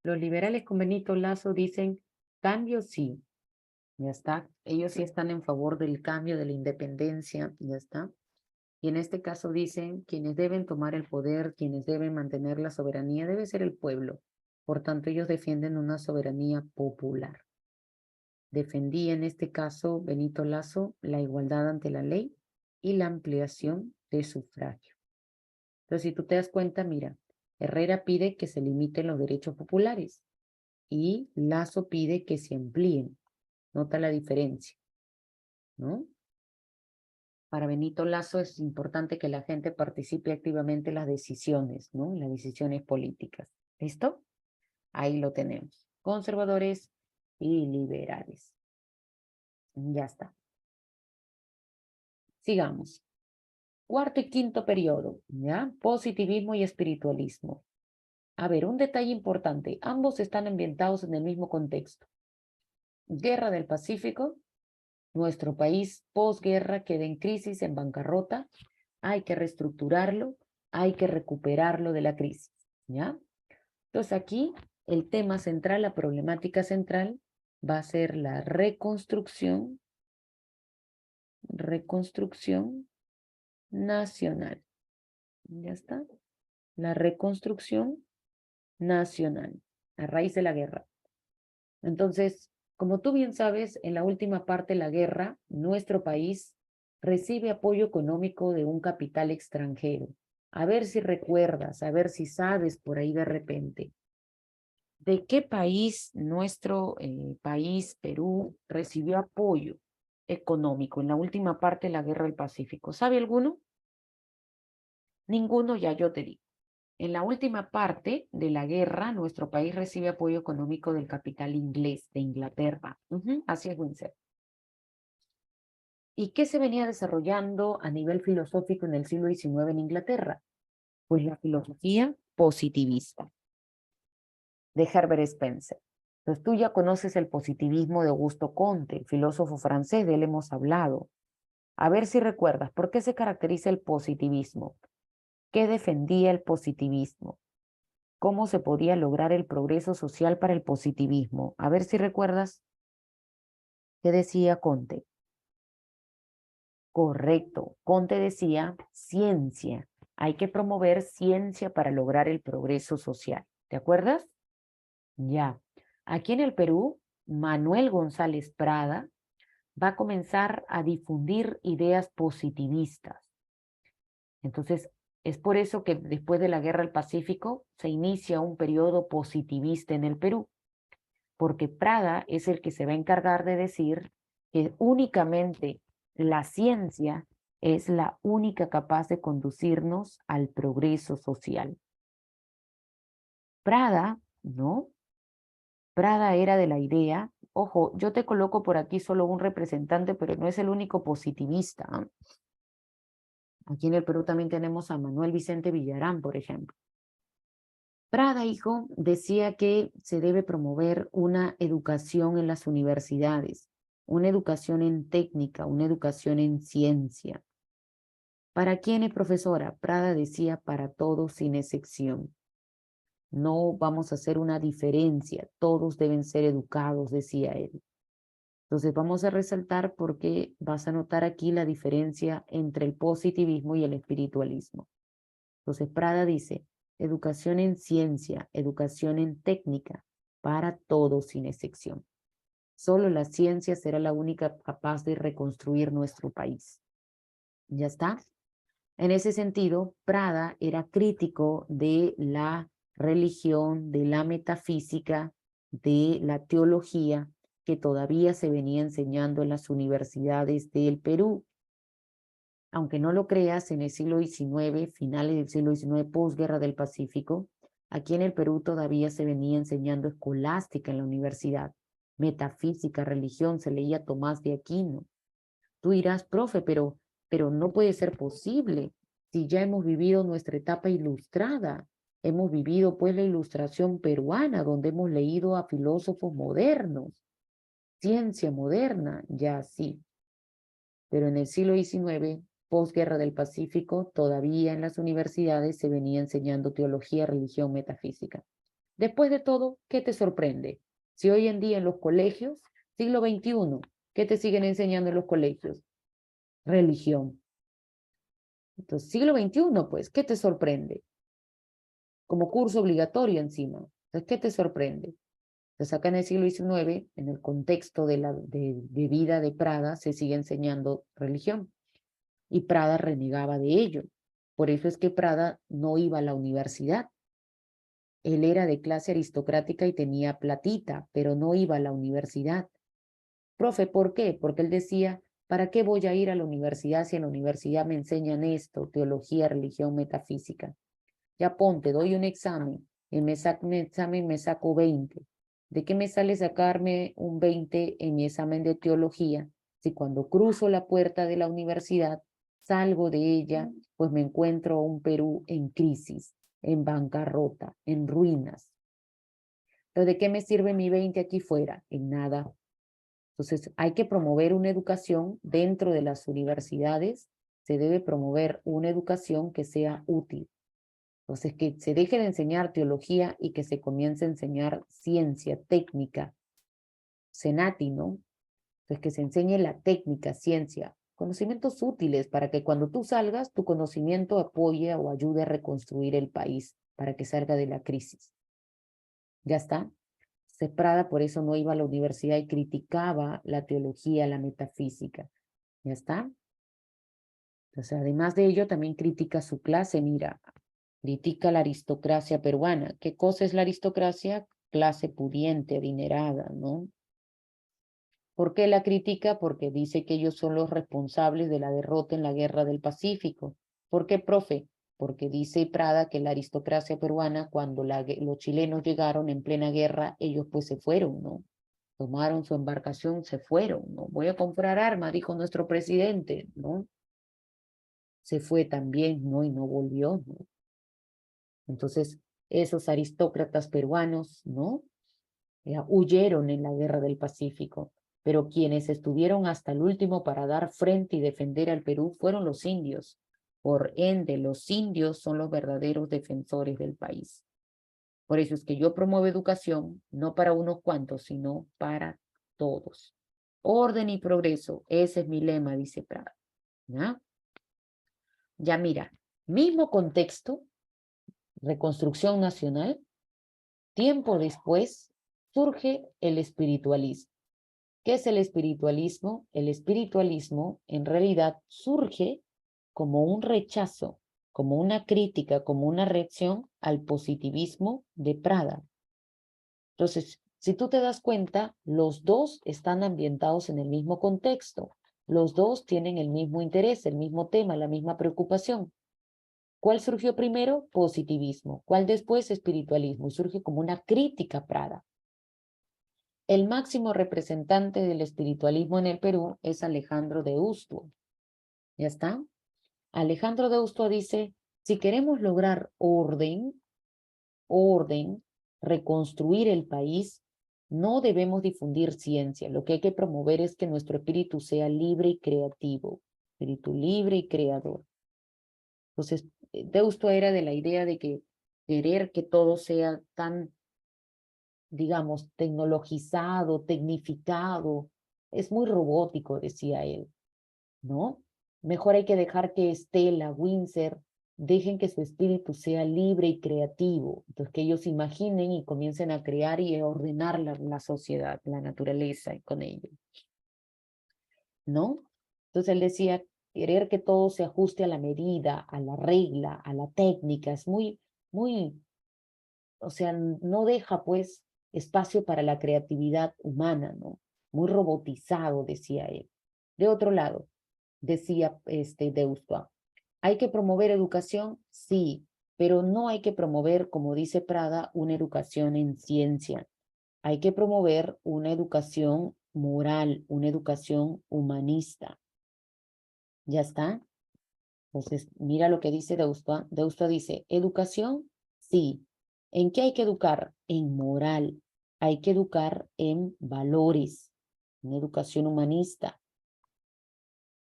Speaker 1: Los liberales con Benito Lazo dicen, cambio sí, ya está. Ellos sí están en favor del cambio, de la independencia, ya está. Y en este caso dicen, quienes deben tomar el poder, quienes deben mantener la soberanía, debe ser el pueblo. Por tanto, ellos defienden una soberanía popular. Defendía en este caso Benito Lazo la igualdad ante la ley y la ampliación de sufragio. Entonces, si tú te das cuenta, mira, Herrera pide que se limiten los derechos populares y Lazo pide que se amplíen. Nota la diferencia, ¿no? Para Benito Lazo es importante que la gente participe activamente en las decisiones, ¿no? En las decisiones políticas. ¿Listo? Ahí lo tenemos. Conservadores y liberales. Ya está. Sigamos. Cuarto y quinto periodo, ¿ya? Positivismo y espiritualismo. A ver, un detalle importante. Ambos están ambientados en el mismo contexto. Guerra del Pacífico. Nuestro país posguerra queda en crisis, en bancarrota. Hay que reestructurarlo, hay que recuperarlo de la crisis, ¿ya? Entonces aquí el tema central, la problemática central va a ser la reconstrucción nacional. ¿Ya está? La reconstrucción nacional a raíz de la guerra. Entonces, como tú bien sabes, en la última parte de la guerra, nuestro país recibe apoyo económico de un capital extranjero. A ver si recuerdas, a ver si sabes por ahí de repente. ¿De qué país nuestro país, Perú, recibió apoyo económico en la última parte de la Guerra del Pacífico? ¿Sabe alguno? Ninguno, ya yo te digo. En la última parte de la guerra, nuestro país recibe apoyo económico del capital inglés, de Inglaterra. Así es, Winsor. ¿Y qué se venía desarrollando a nivel filosófico en el siglo XIX en Inglaterra? Pues la filosofía positivista de Herbert Spencer. Entonces tú ya conoces el positivismo de Augusto Comte, el filósofo francés, de él hemos hablado. A ver si recuerdas, ¿por qué se caracteriza el positivismo? ¿Qué defendía el positivismo? ¿Cómo se podía lograr el progreso social para el positivismo? A ver si recuerdas qué decía Comte. Correcto. Comte decía ciencia. Hay que promover ciencia para lograr el progreso social. ¿Te acuerdas? Ya. Aquí en el Perú, Manuel González Prada va a comenzar a difundir ideas positivistas. Entonces, es por eso que después de la Guerra del Pacífico se inicia un periodo positivista en el Perú, porque Prada es el que se va a encargar de decir que únicamente la ciencia es la única capaz de conducirnos al progreso social. Prada, ¿no? Prada era de la idea, ojo, yo te coloco por aquí solo un representante, pero no es el único positivista, ¿eh? Aquí en el Perú también tenemos a Manuel Vicente Villarán, por ejemplo. Prada, hijo, decía que se debe promover una educación en las universidades, una educación en técnica, una educación en ciencia. ¿Para quiénes, profesora? Prada decía para todos sin excepción. No vamos a hacer una diferencia, todos deben ser educados, decía él. Entonces vamos a resaltar porque vas a notar aquí la diferencia entre el positivismo y el espiritualismo. Entonces Prada dice, educación en ciencia, educación en técnica, para todos sin excepción. Solo la ciencia será la única capaz de reconstruir nuestro país. ¿Ya está? En ese sentido, Prada era crítico de la religión, de la metafísica, de la teología que todavía se venía enseñando en las universidades del Perú. Aunque no lo creas, en el siglo XIX, finales del siglo XIX, posguerra del Pacífico, aquí en el Perú todavía se venía enseñando escolástica en la universidad, metafísica, religión, se leía Tomás de Aquino. Tú dirás, profe, pero no puede ser posible si ya hemos vivido nuestra etapa ilustrada. Hemos vivido pues la ilustración peruana, donde hemos leído a filósofos modernos, ciencia moderna, ya sí. Pero en el siglo XIX, posguerra del Pacífico, todavía en las universidades se venía enseñando teología, religión, metafísica. Después de todo, ¿qué te sorprende? Si hoy en día en los colegios, siglo XXI, ¿qué te siguen enseñando en los colegios? Religión. Entonces, siglo XXI, pues, ¿qué te sorprende? Como curso obligatorio encima. Entonces, ¿qué te sorprende? Entonces, acá en el siglo XIX, en el contexto de vida de Prada, se sigue enseñando religión. Y Prada renegaba de ello. Por eso es que Prada no iba a la universidad. Él era de clase aristocrática y tenía platita, pero no iba a la universidad. Profe, ¿por qué? Porque él decía, ¿para qué voy a ir a la universidad si en la universidad me enseñan esto, teología, religión, metafísica? Ya ponte, doy un examen, y me saco un examen me saco 20. ¿De qué me sale sacarme un 20 en mi examen de teología si cuando cruzo la puerta de la universidad, salgo de ella, pues me encuentro un Perú en crisis, en bancarrota, en ruinas? Entonces, ¿de qué me sirve mi 20 aquí fuera? En nada. Entonces, hay que promover una educación dentro de las universidades, se debe promover una educación que sea útil. Entonces, que se deje de enseñar teología y que se comience a enseñar ciencia, técnica, Senati, ¿no? Entonces, que se enseñe la técnica, ciencia, conocimientos útiles para que cuando tú salgas, tu conocimiento apoye o ayude a reconstruir el país para que salga de la crisis. ¿Ya está? Prada por eso no iba a la universidad y criticaba la teología, la metafísica. ¿Ya está? Entonces, además de ello, también critica su clase, mira, critica la aristocracia peruana. ¿Qué cosa es la aristocracia? Clase pudiente, adinerada, ¿no? ¿Por qué la critica? Porque dice que ellos son los responsables de la derrota en la guerra del Pacífico. ¿Por qué, profe? Porque dice Prada que la aristocracia peruana, cuando los chilenos llegaron en plena guerra, ellos pues se fueron, ¿no? Tomaron su embarcación, se fueron, ¿no? Voy a comprar armas, dijo nuestro presidente, ¿no? Se fue también, ¿no? Y no volvió, ¿no? Entonces, esos aristócratas peruanos, ¿no? Huyeron en la guerra del Pacífico, pero quienes estuvieron hasta el último para dar frente y defender al Perú fueron los indios. Por ende, los indios son los verdaderos defensores del país. Por eso es que yo promuevo educación, no para unos cuantos, sino para todos. Orden y progreso, ese es mi lema, dice Prada. ¿Ya? Ya mira, mismo contexto, reconstrucción nacional, tiempo después surge el espiritualismo. ¿Qué es el espiritualismo? El espiritualismo en realidad surge como un rechazo, como una crítica, como una reacción al positivismo de Prada. Entonces, si tú te das cuenta, los dos están ambientados en el mismo contexto. Los dos tienen el mismo interés, el mismo tema, la misma preocupación. ¿Cuál surgió primero? Positivismo. ¿Cuál después? Espiritualismo. Y surge como una crítica a Prada. El máximo representante del espiritualismo en el Perú es Alejandro de Ustua. ¿Ya está? Alejandro de Ustua dice, si queremos lograr orden, reconstruir el país, no debemos difundir ciencia. Lo que hay que promover es que nuestro espíritu sea libre y creativo, espíritu libre y creador. Entonces, Deusto era de la idea de que querer que todo sea tan, digamos, tecnologizado, tecnificado, es muy robótico, decía él, ¿no? Mejor hay que dejar que Stella, Windsor, dejen que su espíritu sea libre y creativo, entonces que ellos imaginen y comiencen a crear y a ordenar la sociedad, la naturaleza y con ello, ¿no? Entonces él decía, querer que todo se ajuste a la medida, a la regla, a la técnica, es muy, o sea, no deja pues espacio para la creatividad humana, ¿no? Muy robotizado, decía él. De otro lado, decía Deusto, ¿hay que promover educación? Sí, pero no hay que promover, como dice Prada, una educación en ciencia. Hay que promover una educación moral, una educación humanista. ¿Ya está? Entonces, mira lo que dice Deusto. Deusto dice, educación, sí. ¿En qué hay que educar? En moral. Hay que educar en valores, en educación humanista.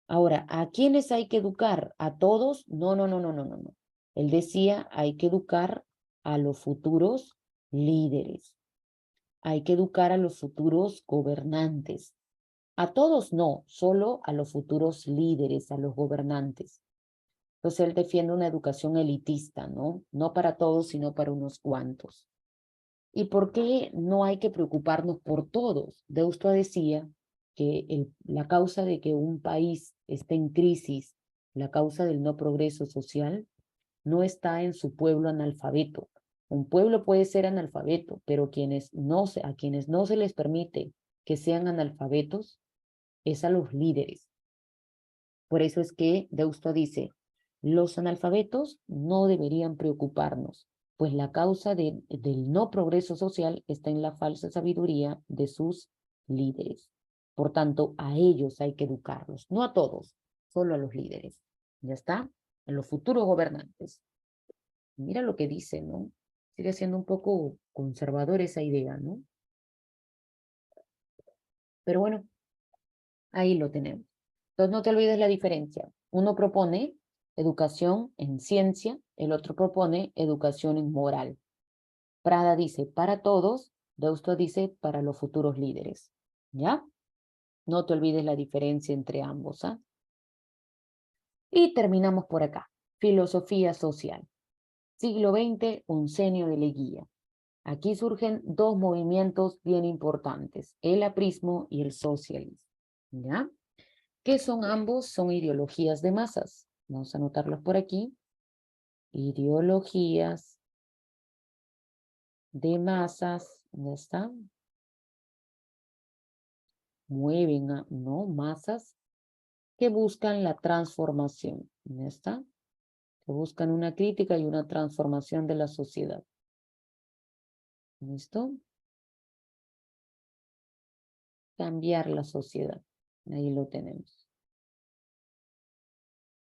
Speaker 1: Ahora, ¿a quiénes hay que educar? ¿A todos? No, no, no, no, no, no, no. Él decía, hay que educar a los futuros líderes. Hay que educar a los futuros gobernantes. A todos no, solo a los futuros líderes, a los gobernantes. Entonces él defiende una educación elitista, ¿no? No para todos, sino para unos cuantos. ¿Y por qué no hay que preocuparnos por todos? Deusto decía que la causa de que un país esté en crisis, la causa del no progreso social, no está en su pueblo analfabeto. Un pueblo puede ser analfabeto, pero a quienes no se les permite que sean analfabetos es a los líderes. Por eso es que Deusto dice, los analfabetos no deberían preocuparnos, pues la causa del no progreso social está en la falsa sabiduría de sus líderes. Por tanto, a ellos hay que educarlos, no a todos, solo a los líderes. ¿Ya está? A los futuros gobernantes. Mira lo que dice, ¿no? Sigue siendo un poco conservador esa idea, ¿no? Pero bueno, ahí lo tenemos. Entonces no te olvides la diferencia. Uno propone educación en ciencia, el otro propone educación en moral. Prada dice para todos, Deusto dice para los futuros líderes. ¿Ya? No te olvides la diferencia entre ambos, ¿ah? Y terminamos por acá. Filosofía social. Siglo XX, Oncenio de Leguía. Aquí surgen dos movimientos bien importantes, el aprismo y el socialismo. ¿Ya? ¿Qué son ambos? Son ideologías de masas. Vamos a anotarlos por aquí. Ideologías de masas. ¿Dónde están? Mueven a, no, masas que buscan la transformación. ¿Dónde está? Que buscan una crítica y una transformación de la sociedad. ¿Listo? Cambiar la sociedad. Ahí lo tenemos.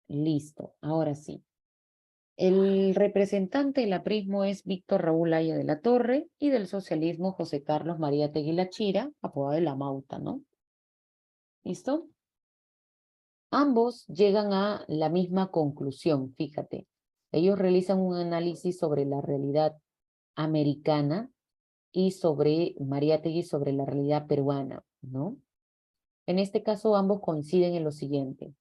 Speaker 1: Listo. Ahora sí. El representante del aprismo es Víctor Raúl Haya de la Torre y del socialismo José Carlos María Teguilachira, apodado de La Mauta, ¿no? ¿Listo? Ambos llegan a la misma conclusión, fíjate. Ellos realizan un análisis sobre la realidad americana y sobre Mariátegui sobre la realidad peruana, ¿no? En este caso ambos coinciden en lo siguiente.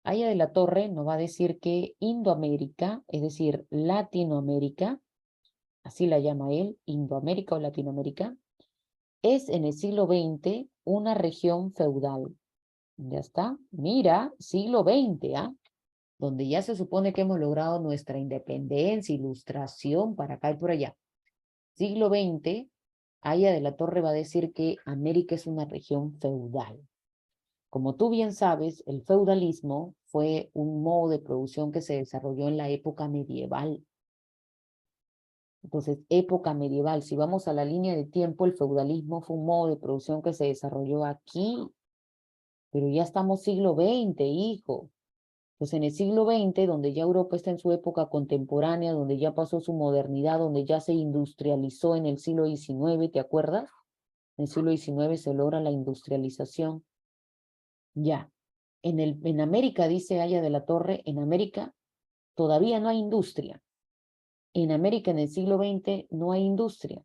Speaker 1: Haya de la Torre nos va a decir que Indoamérica, es decir, Latinoamérica, así la llama él, Indoamérica o Latinoamérica, es en el siglo XX una región feudal. ¿Ya está? Mira, siglo XX, ¿ah? Donde ya se supone que hemos logrado nuestra independencia, ilustración, para acá y por allá. Siglo XX, Haya de la Torre va a decir que América es una región feudal. Como tú bien sabes, el feudalismo fue un modo de producción que se desarrolló en la época medieval. Entonces, época medieval, si vamos a la línea de tiempo, el feudalismo fue un modo de producción que se desarrolló aquí, pero ya estamos siglo XX, hijo. Pues en el siglo XX, donde ya Europa está en su época contemporánea, donde ya pasó su modernidad, donde ya se industrializó en el siglo XIX, ¿te acuerdas? En el siglo XIX se logra la industrialización. Ya. En América, dice Haya de la Torre, en América todavía no hay industria. En América en el siglo XX no hay industria.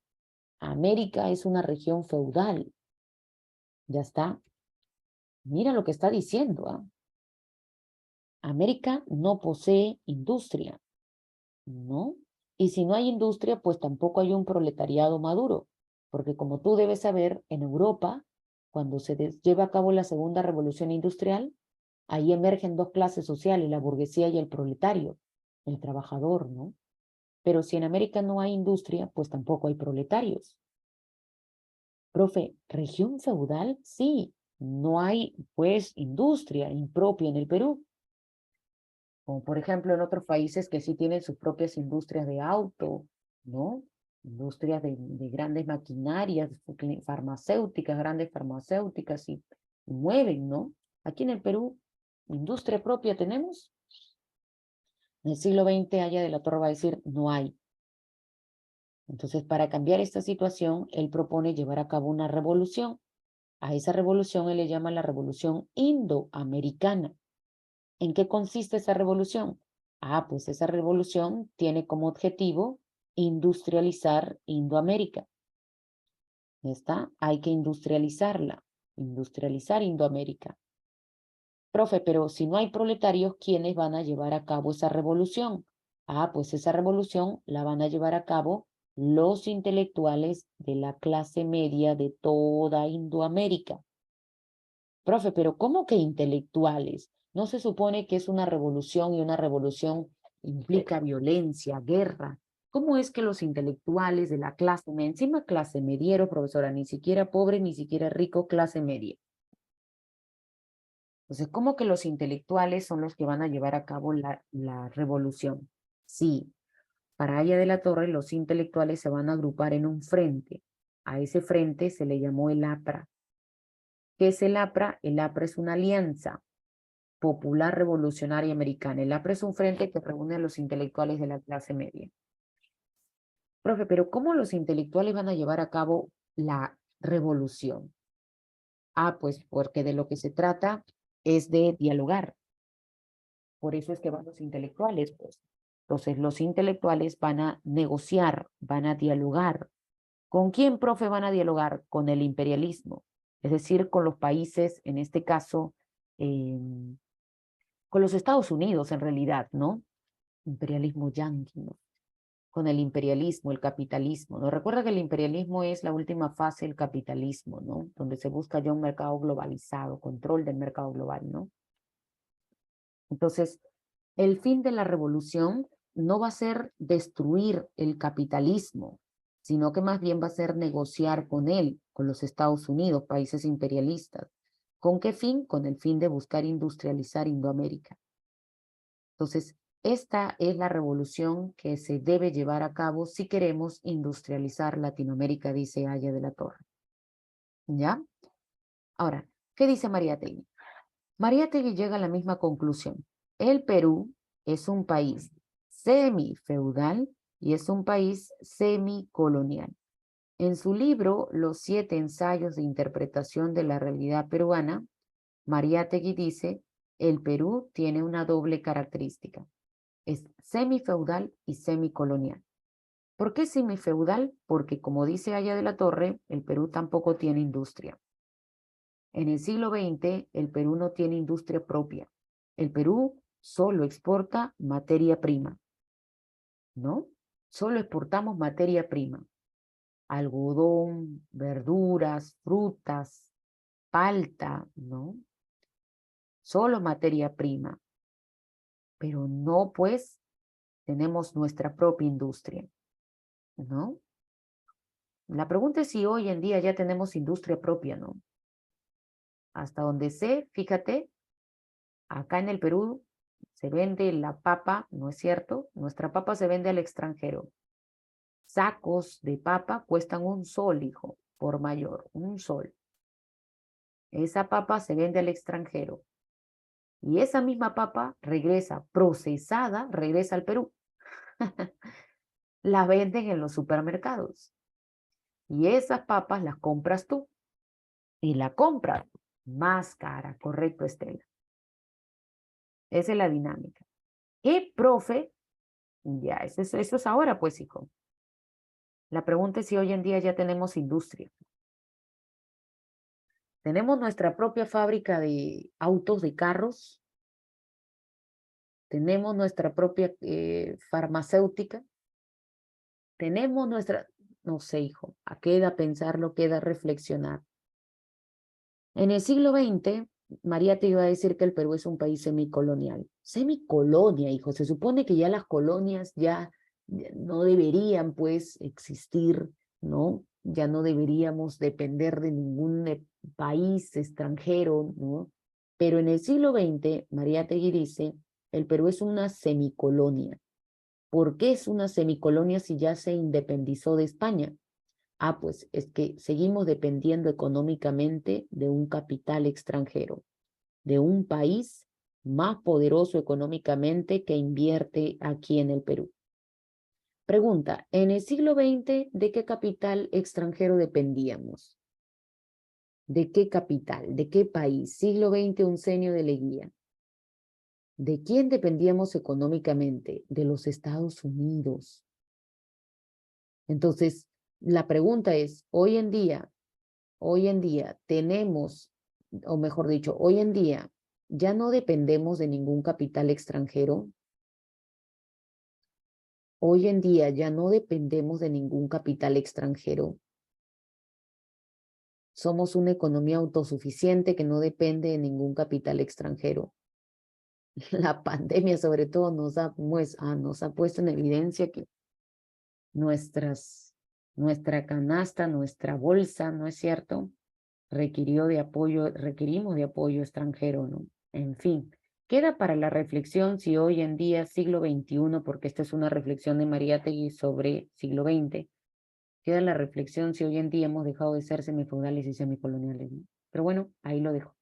Speaker 1: América es una región feudal. Ya está. Mira lo que está diciendo, ¿ah? América no posee industria, ¿no? Y si no hay industria, pues tampoco hay un proletariado maduro, porque como tú debes saber, en Europa, cuando se lleva a cabo la segunda revolución industrial, ahí emergen dos clases sociales, la burguesía y el proletario, el trabajador, ¿no? Pero si en América no hay industria, pues tampoco hay proletarios. Profe, ¿región feudal? Sí, no hay, pues, industria impropia en el Perú. Como por ejemplo en otros países que sí tienen sus propias industrias de auto, ¿no? Industrias de grandes maquinarias, farmacéuticas, grandes farmacéuticas y mueven, ¿no? Aquí en el Perú, industria propia tenemos. En el siglo XX, Haya de la Torre va a decir, no hay. Entonces, para cambiar esta situación, él propone llevar a cabo una revolución. A esa revolución él le llama la revolución indoamericana. ¿En qué consiste esa revolución? Ah, pues esa revolución tiene como objetivo industrializar Indoamérica. ¿Está? Hay que industrializarla, industrializar Indoamérica. Profe, pero si no hay proletarios, ¿quiénes van a llevar a cabo esa revolución? Ah, pues esa revolución la van a llevar a cabo los intelectuales de la clase media de toda Indoamérica. Profe, pero ¿cómo que intelectuales? ¿No se supone que es una revolución y una revolución implica violencia, guerra? ¿Cómo es que los intelectuales de la clase media, encima clase mediero, profesora, ni siquiera pobre, ni siquiera rico, clase media? Entonces, ¿cómo que los intelectuales son los que van a llevar a cabo la revolución? Sí, para Haya de la Torre, los intelectuales se van a agrupar en un frente. A ese frente se le llamó el APRA. ¿Qué es el APRA? El APRA es una alianza popular revolucionaria americana. El APRA es un frente que reúne a los intelectuales de la clase media. Profe, pero ¿cómo los intelectuales van a llevar a cabo la revolución? Ah, pues porque de lo que se trata es de dialogar. Por eso es que van los intelectuales, pues. Entonces, los intelectuales van a negociar, van a dialogar. ¿Con quién, profe, van a dialogar? Con el imperialismo, es decir, con los países, en este caso, con los Estados Unidos, en realidad, ¿no? Imperialismo yanqui, ¿no? Con el imperialismo, el capitalismo, ¿no? Recuerda que el imperialismo es la última fase del capitalismo, ¿no? Donde se busca ya un mercado globalizado, control del mercado global, ¿no? Entonces, el fin de la revolución no va a ser destruir el capitalismo, sino que más bien va a ser negociar con él, con los Estados Unidos, países imperialistas. ¿Con qué fin? Con el fin de buscar industrializar Indoamérica. Entonces, esta es la revolución que se debe llevar a cabo si queremos industrializar Latinoamérica, dice Haya de la Torre. ¿Ya? Ahora, ¿qué dice Mariátegui? Mariátegui llega a la misma conclusión. El Perú es un país semifeudal y es un país semicolonial. En su libro Los 7 ensayos de interpretación de la realidad peruana, Mariátegui dice, el Perú tiene una doble característica. Es semifeudal y semicolonial. ¿Por qué semifeudal? Porque, como dice Haya de la Torre, el Perú tampoco tiene industria. En el siglo XX, el Perú no tiene industria propia. El Perú solo exporta materia prima, ¿no? Solo exportamos materia prima. Algodón, verduras, frutas, palta, ¿no? Solo materia prima. Pero no, pues, tenemos nuestra propia industria, ¿no? La pregunta es si hoy en día ya tenemos industria propia, ¿no? Hasta donde sé, fíjate, acá en el Perú se vende la papa, ¿no es cierto? Nuestra papa se vende al extranjero. Sacos de papa cuestan un sol, hijo, por mayor, un sol. Esa papa se vende al extranjero. Y esa misma papa regresa procesada, regresa al Perú. La venden en los supermercados. Y esas papas las compras tú. Y la compras más cara, correcto, Estela. Esa es la dinámica. ¿Qué, profe? Ya, eso es ahora, pues, hijo. La pregunta es si hoy en día ya tenemos industria. ¿Tenemos nuestra propia fábrica de autos, de carros? ¿Tenemos nuestra propia farmacéutica? ¿Tenemos nuestra...? No sé, hijo. Queda pensarlo, queda reflexionar. En el siglo XX, María te iba a decir que el Perú es un país semicolonial. Semicolonia, hijo. Se supone que ya las colonias ya no deberían, pues, existir, ¿no? Ya no deberíamos depender de ningún país extranjero, ¿no? Pero en el siglo XX, María Tegui dice, el Perú es una semicolonia. ¿Por qué es una semicolonia si ya se independizó de España? Pues es que seguimos dependiendo económicamente de un capital extranjero, de un país más poderoso económicamente que invierte aquí en el Perú. Pregunta, en el siglo XX, ¿de qué capital extranjero dependíamos? ¿De qué capital? ¿De qué país? Siglo XX, un senio de Leguía. ¿De quién dependíamos económicamente? De los Estados Unidos. Entonces, la pregunta es, hoy en día tenemos, o mejor dicho, hoy en día ya no dependemos de ningún capital extranjero. Hoy en día ya no dependemos de ningún capital extranjero. Somos una economía autosuficiente que no depende de ningún capital extranjero. La pandemia sobre todo nos ha puesto en evidencia que nuestra canasta, nuestra bolsa, ¿no es cierto?, requerimos de apoyo extranjero, ¿no? En fin, queda para la reflexión si hoy en día, siglo XXI, porque esta es una reflexión de Mariátegui sobre siglo XX, queda la reflexión si hoy en día hemos dejado de ser semifeudales y semicoloniales, ¿no? Pero bueno, ahí lo dejo.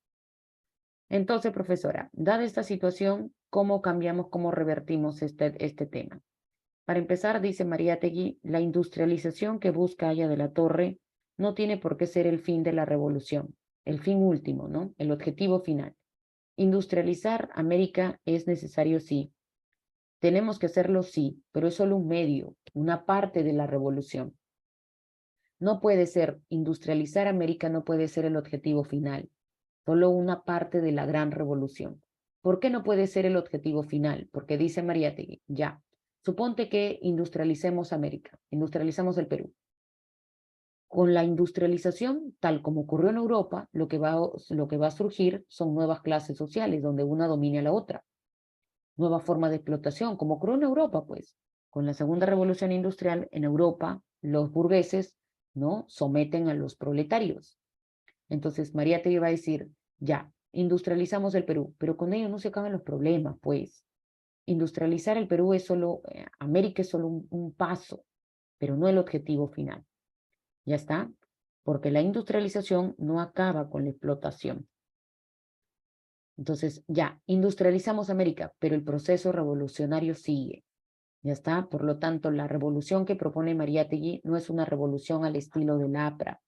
Speaker 1: Entonces, profesora, dada esta situación, ¿cómo cambiamos, cómo revertimos este tema? Para empezar, dice Mariátegui, la industrialización que busca Aya de la Torre no tiene por qué ser el fin de la revolución, el fin último, ¿no? El objetivo final. Industrializar América es necesario, sí. Tenemos que hacerlo, sí, pero es solo un medio, una parte de la revolución. No puede ser, industrializar América no puede ser el objetivo final, solo una parte de la gran revolución. ¿Por qué no puede ser el objetivo final? Porque dice Mariátegui, ya, suponte que industrialicemos América, industrializamos el Perú. Con la industrialización, tal como ocurrió en Europa, lo que va a surgir son nuevas clases sociales, donde una domine a la otra. Nueva forma de explotación, como ocurrió en Europa, pues. Con la segunda revolución industrial, en Europa, los burgueses, ¿no?, someten a los proletarios. Entonces, María te iba a decir, ya, industrializamos el Perú, pero con ello no se acaban los problemas, pues. Industrializar el Perú es solo, América es solo un paso, pero no el objetivo final. ¿Ya está? Porque la industrialización no acaba con la explotación. Entonces, ya, industrializamos América, pero el proceso revolucionario sigue. ¿Ya está? Por lo tanto, la revolución que propone Mariátegui no es una revolución al estilo del APRA.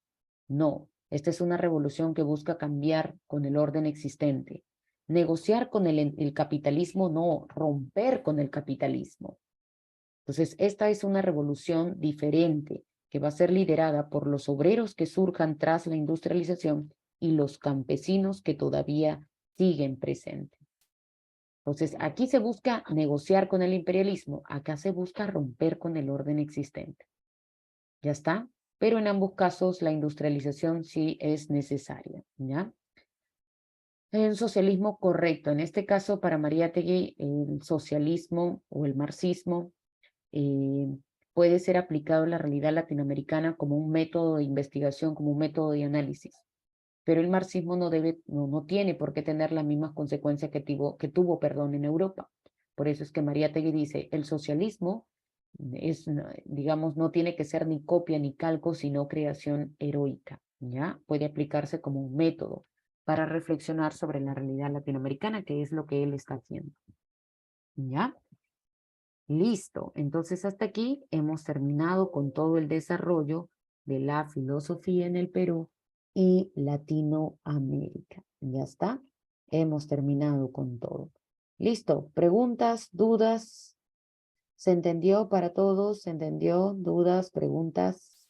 Speaker 1: No, esta es una revolución que busca cambiar con el orden existente. Negociar con el capitalismo, no, romper con el capitalismo. Entonces, esta es una revolución diferente que va a ser liderada por los obreros que surjan tras la industrialización y los campesinos que todavía siguen presentes. Entonces, aquí se busca negociar con el imperialismo, acá se busca romper con el orden existente. ¿Ya está? Pero en ambos casos la industrialización sí es necesaria, ¿ya? El socialismo correcto. En este caso, para Mariátegui, el socialismo o el marxismo puede ser aplicado en la realidad latinoamericana como un método de investigación, como un método de análisis. Pero el marxismo no tiene por qué tener las mismas consecuencias que tuvo, en Europa. Por eso es que Mariátegui dice, el socialismo es, digamos, no tiene que ser ni copia ni calco, sino creación heroica, ¿ya? Puede aplicarse como un método para reflexionar sobre la realidad latinoamericana, que es lo que él está haciendo, ¿ya? Listo, entonces hasta aquí hemos terminado con todo el desarrollo de la filosofía en el Perú y Latinoamérica. ¿Ya está? Hemos terminado con todo. Listo. ¿Preguntas, dudas? ¿Se entendió para todos? ¿Se entendió? ¿Dudas, preguntas?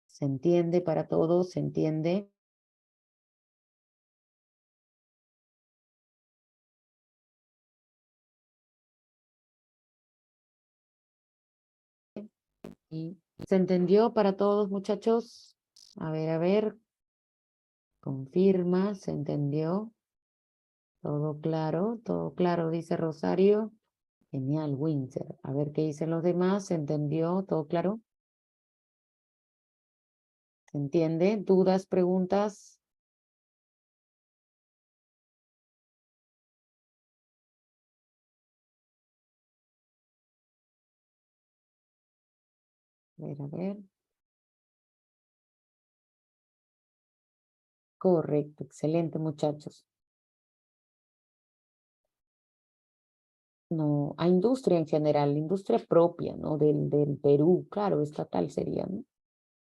Speaker 1: ¿Se entiende para todos? ¿Se entiende? ¿Y se entendió para todos, muchachos? A ver, confirma, ¿se entendió? Todo claro, dice Rosario. Genial, Winter. A ver qué dicen los demás, ¿se entendió? ¿Todo claro? ¿Se entiende? ¿Dudas, preguntas? A ver. Correcto, excelente, muchachos. No, a industria en general, la industria propia, ¿no? Del Perú, claro, estatal sería, ¿no?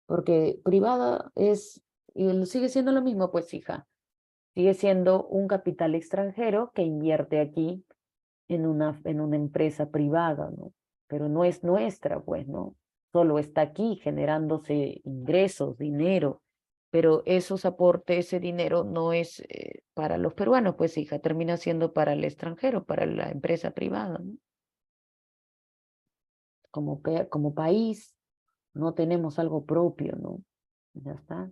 Speaker 1: Porque privada es, y sigue siendo lo mismo, pues hija, sigue siendo un capital extranjero que invierte aquí en una empresa privada, ¿no? Pero no es nuestra, pues, ¿no? Solo está aquí generándose ingresos, dinero, pero esos aportes, ese dinero no es para los peruanos, pues, hija, termina siendo para el extranjero, para la empresa privada, ¿no? Como país no tenemos algo propio, ¿no? Ya está.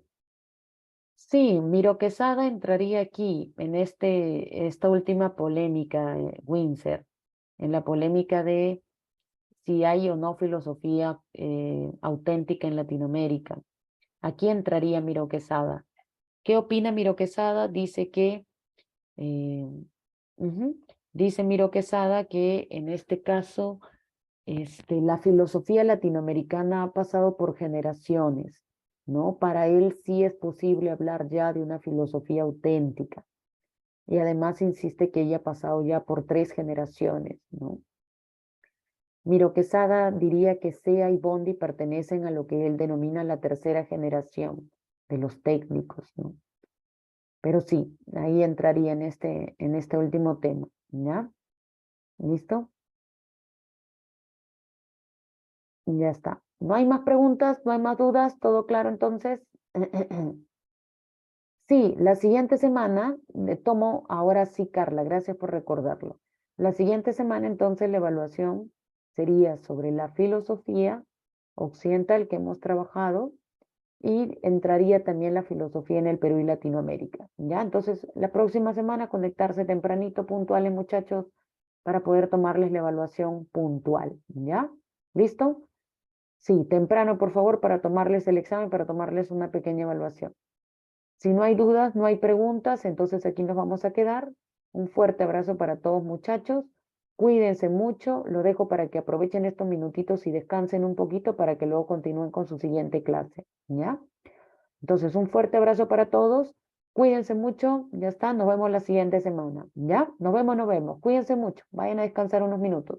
Speaker 1: Sí, Miro Quesada entraría aquí en esta última polémica, Windsor, en la polémica de si hay o no filosofía auténtica en Latinoamérica. Aquí entraría Miro Quesada. ¿Qué opina Miro Quesada? Dice que, eh, ujú, dice Miro Quesada que en este caso la filosofía latinoamericana ha pasado por generaciones, ¿no? Para él sí es posible hablar ya de una filosofía auténtica. Y además insiste que ella ha pasado ya por 3 generaciones, ¿no? Miro Quesada diría que Sea y Bondi pertenecen a lo que él denomina la tercera generación de los técnicos, ¿no? Pero sí, ahí entraría en este último tema, ¿ya? ¿Listo? Ya está. ¿No hay más preguntas? ¿No hay más dudas? ¿Todo claro entonces? Sí, la siguiente semana tomo, ahora sí, Carla, gracias por recordarlo. La siguiente semana entonces la evaluación sería sobre la filosofía occidental que hemos trabajado y entraría también la filosofía en el Perú y Latinoamérica. ¿Ya? Entonces, la próxima semana conectarse tempranito, puntuales, muchachos, para poder tomarles la evaluación puntual. ¿Ya? ¿Listo? Sí, temprano, por favor, para tomarles el examen, para tomarles una pequeña evaluación. Si no hay dudas, no hay preguntas, entonces aquí nos vamos a quedar. Un fuerte abrazo para todos, muchachos. Cuídense mucho. Lo dejo para que aprovechen estos minutitos y descansen un poquito para que luego continúen con su siguiente clase. ¿Ya? Entonces, un fuerte abrazo para todos. Cuídense mucho. Ya está. Nos vemos la siguiente semana. ¿Ya? Nos vemos, nos vemos. Cuídense mucho. Vayan a descansar unos minutos.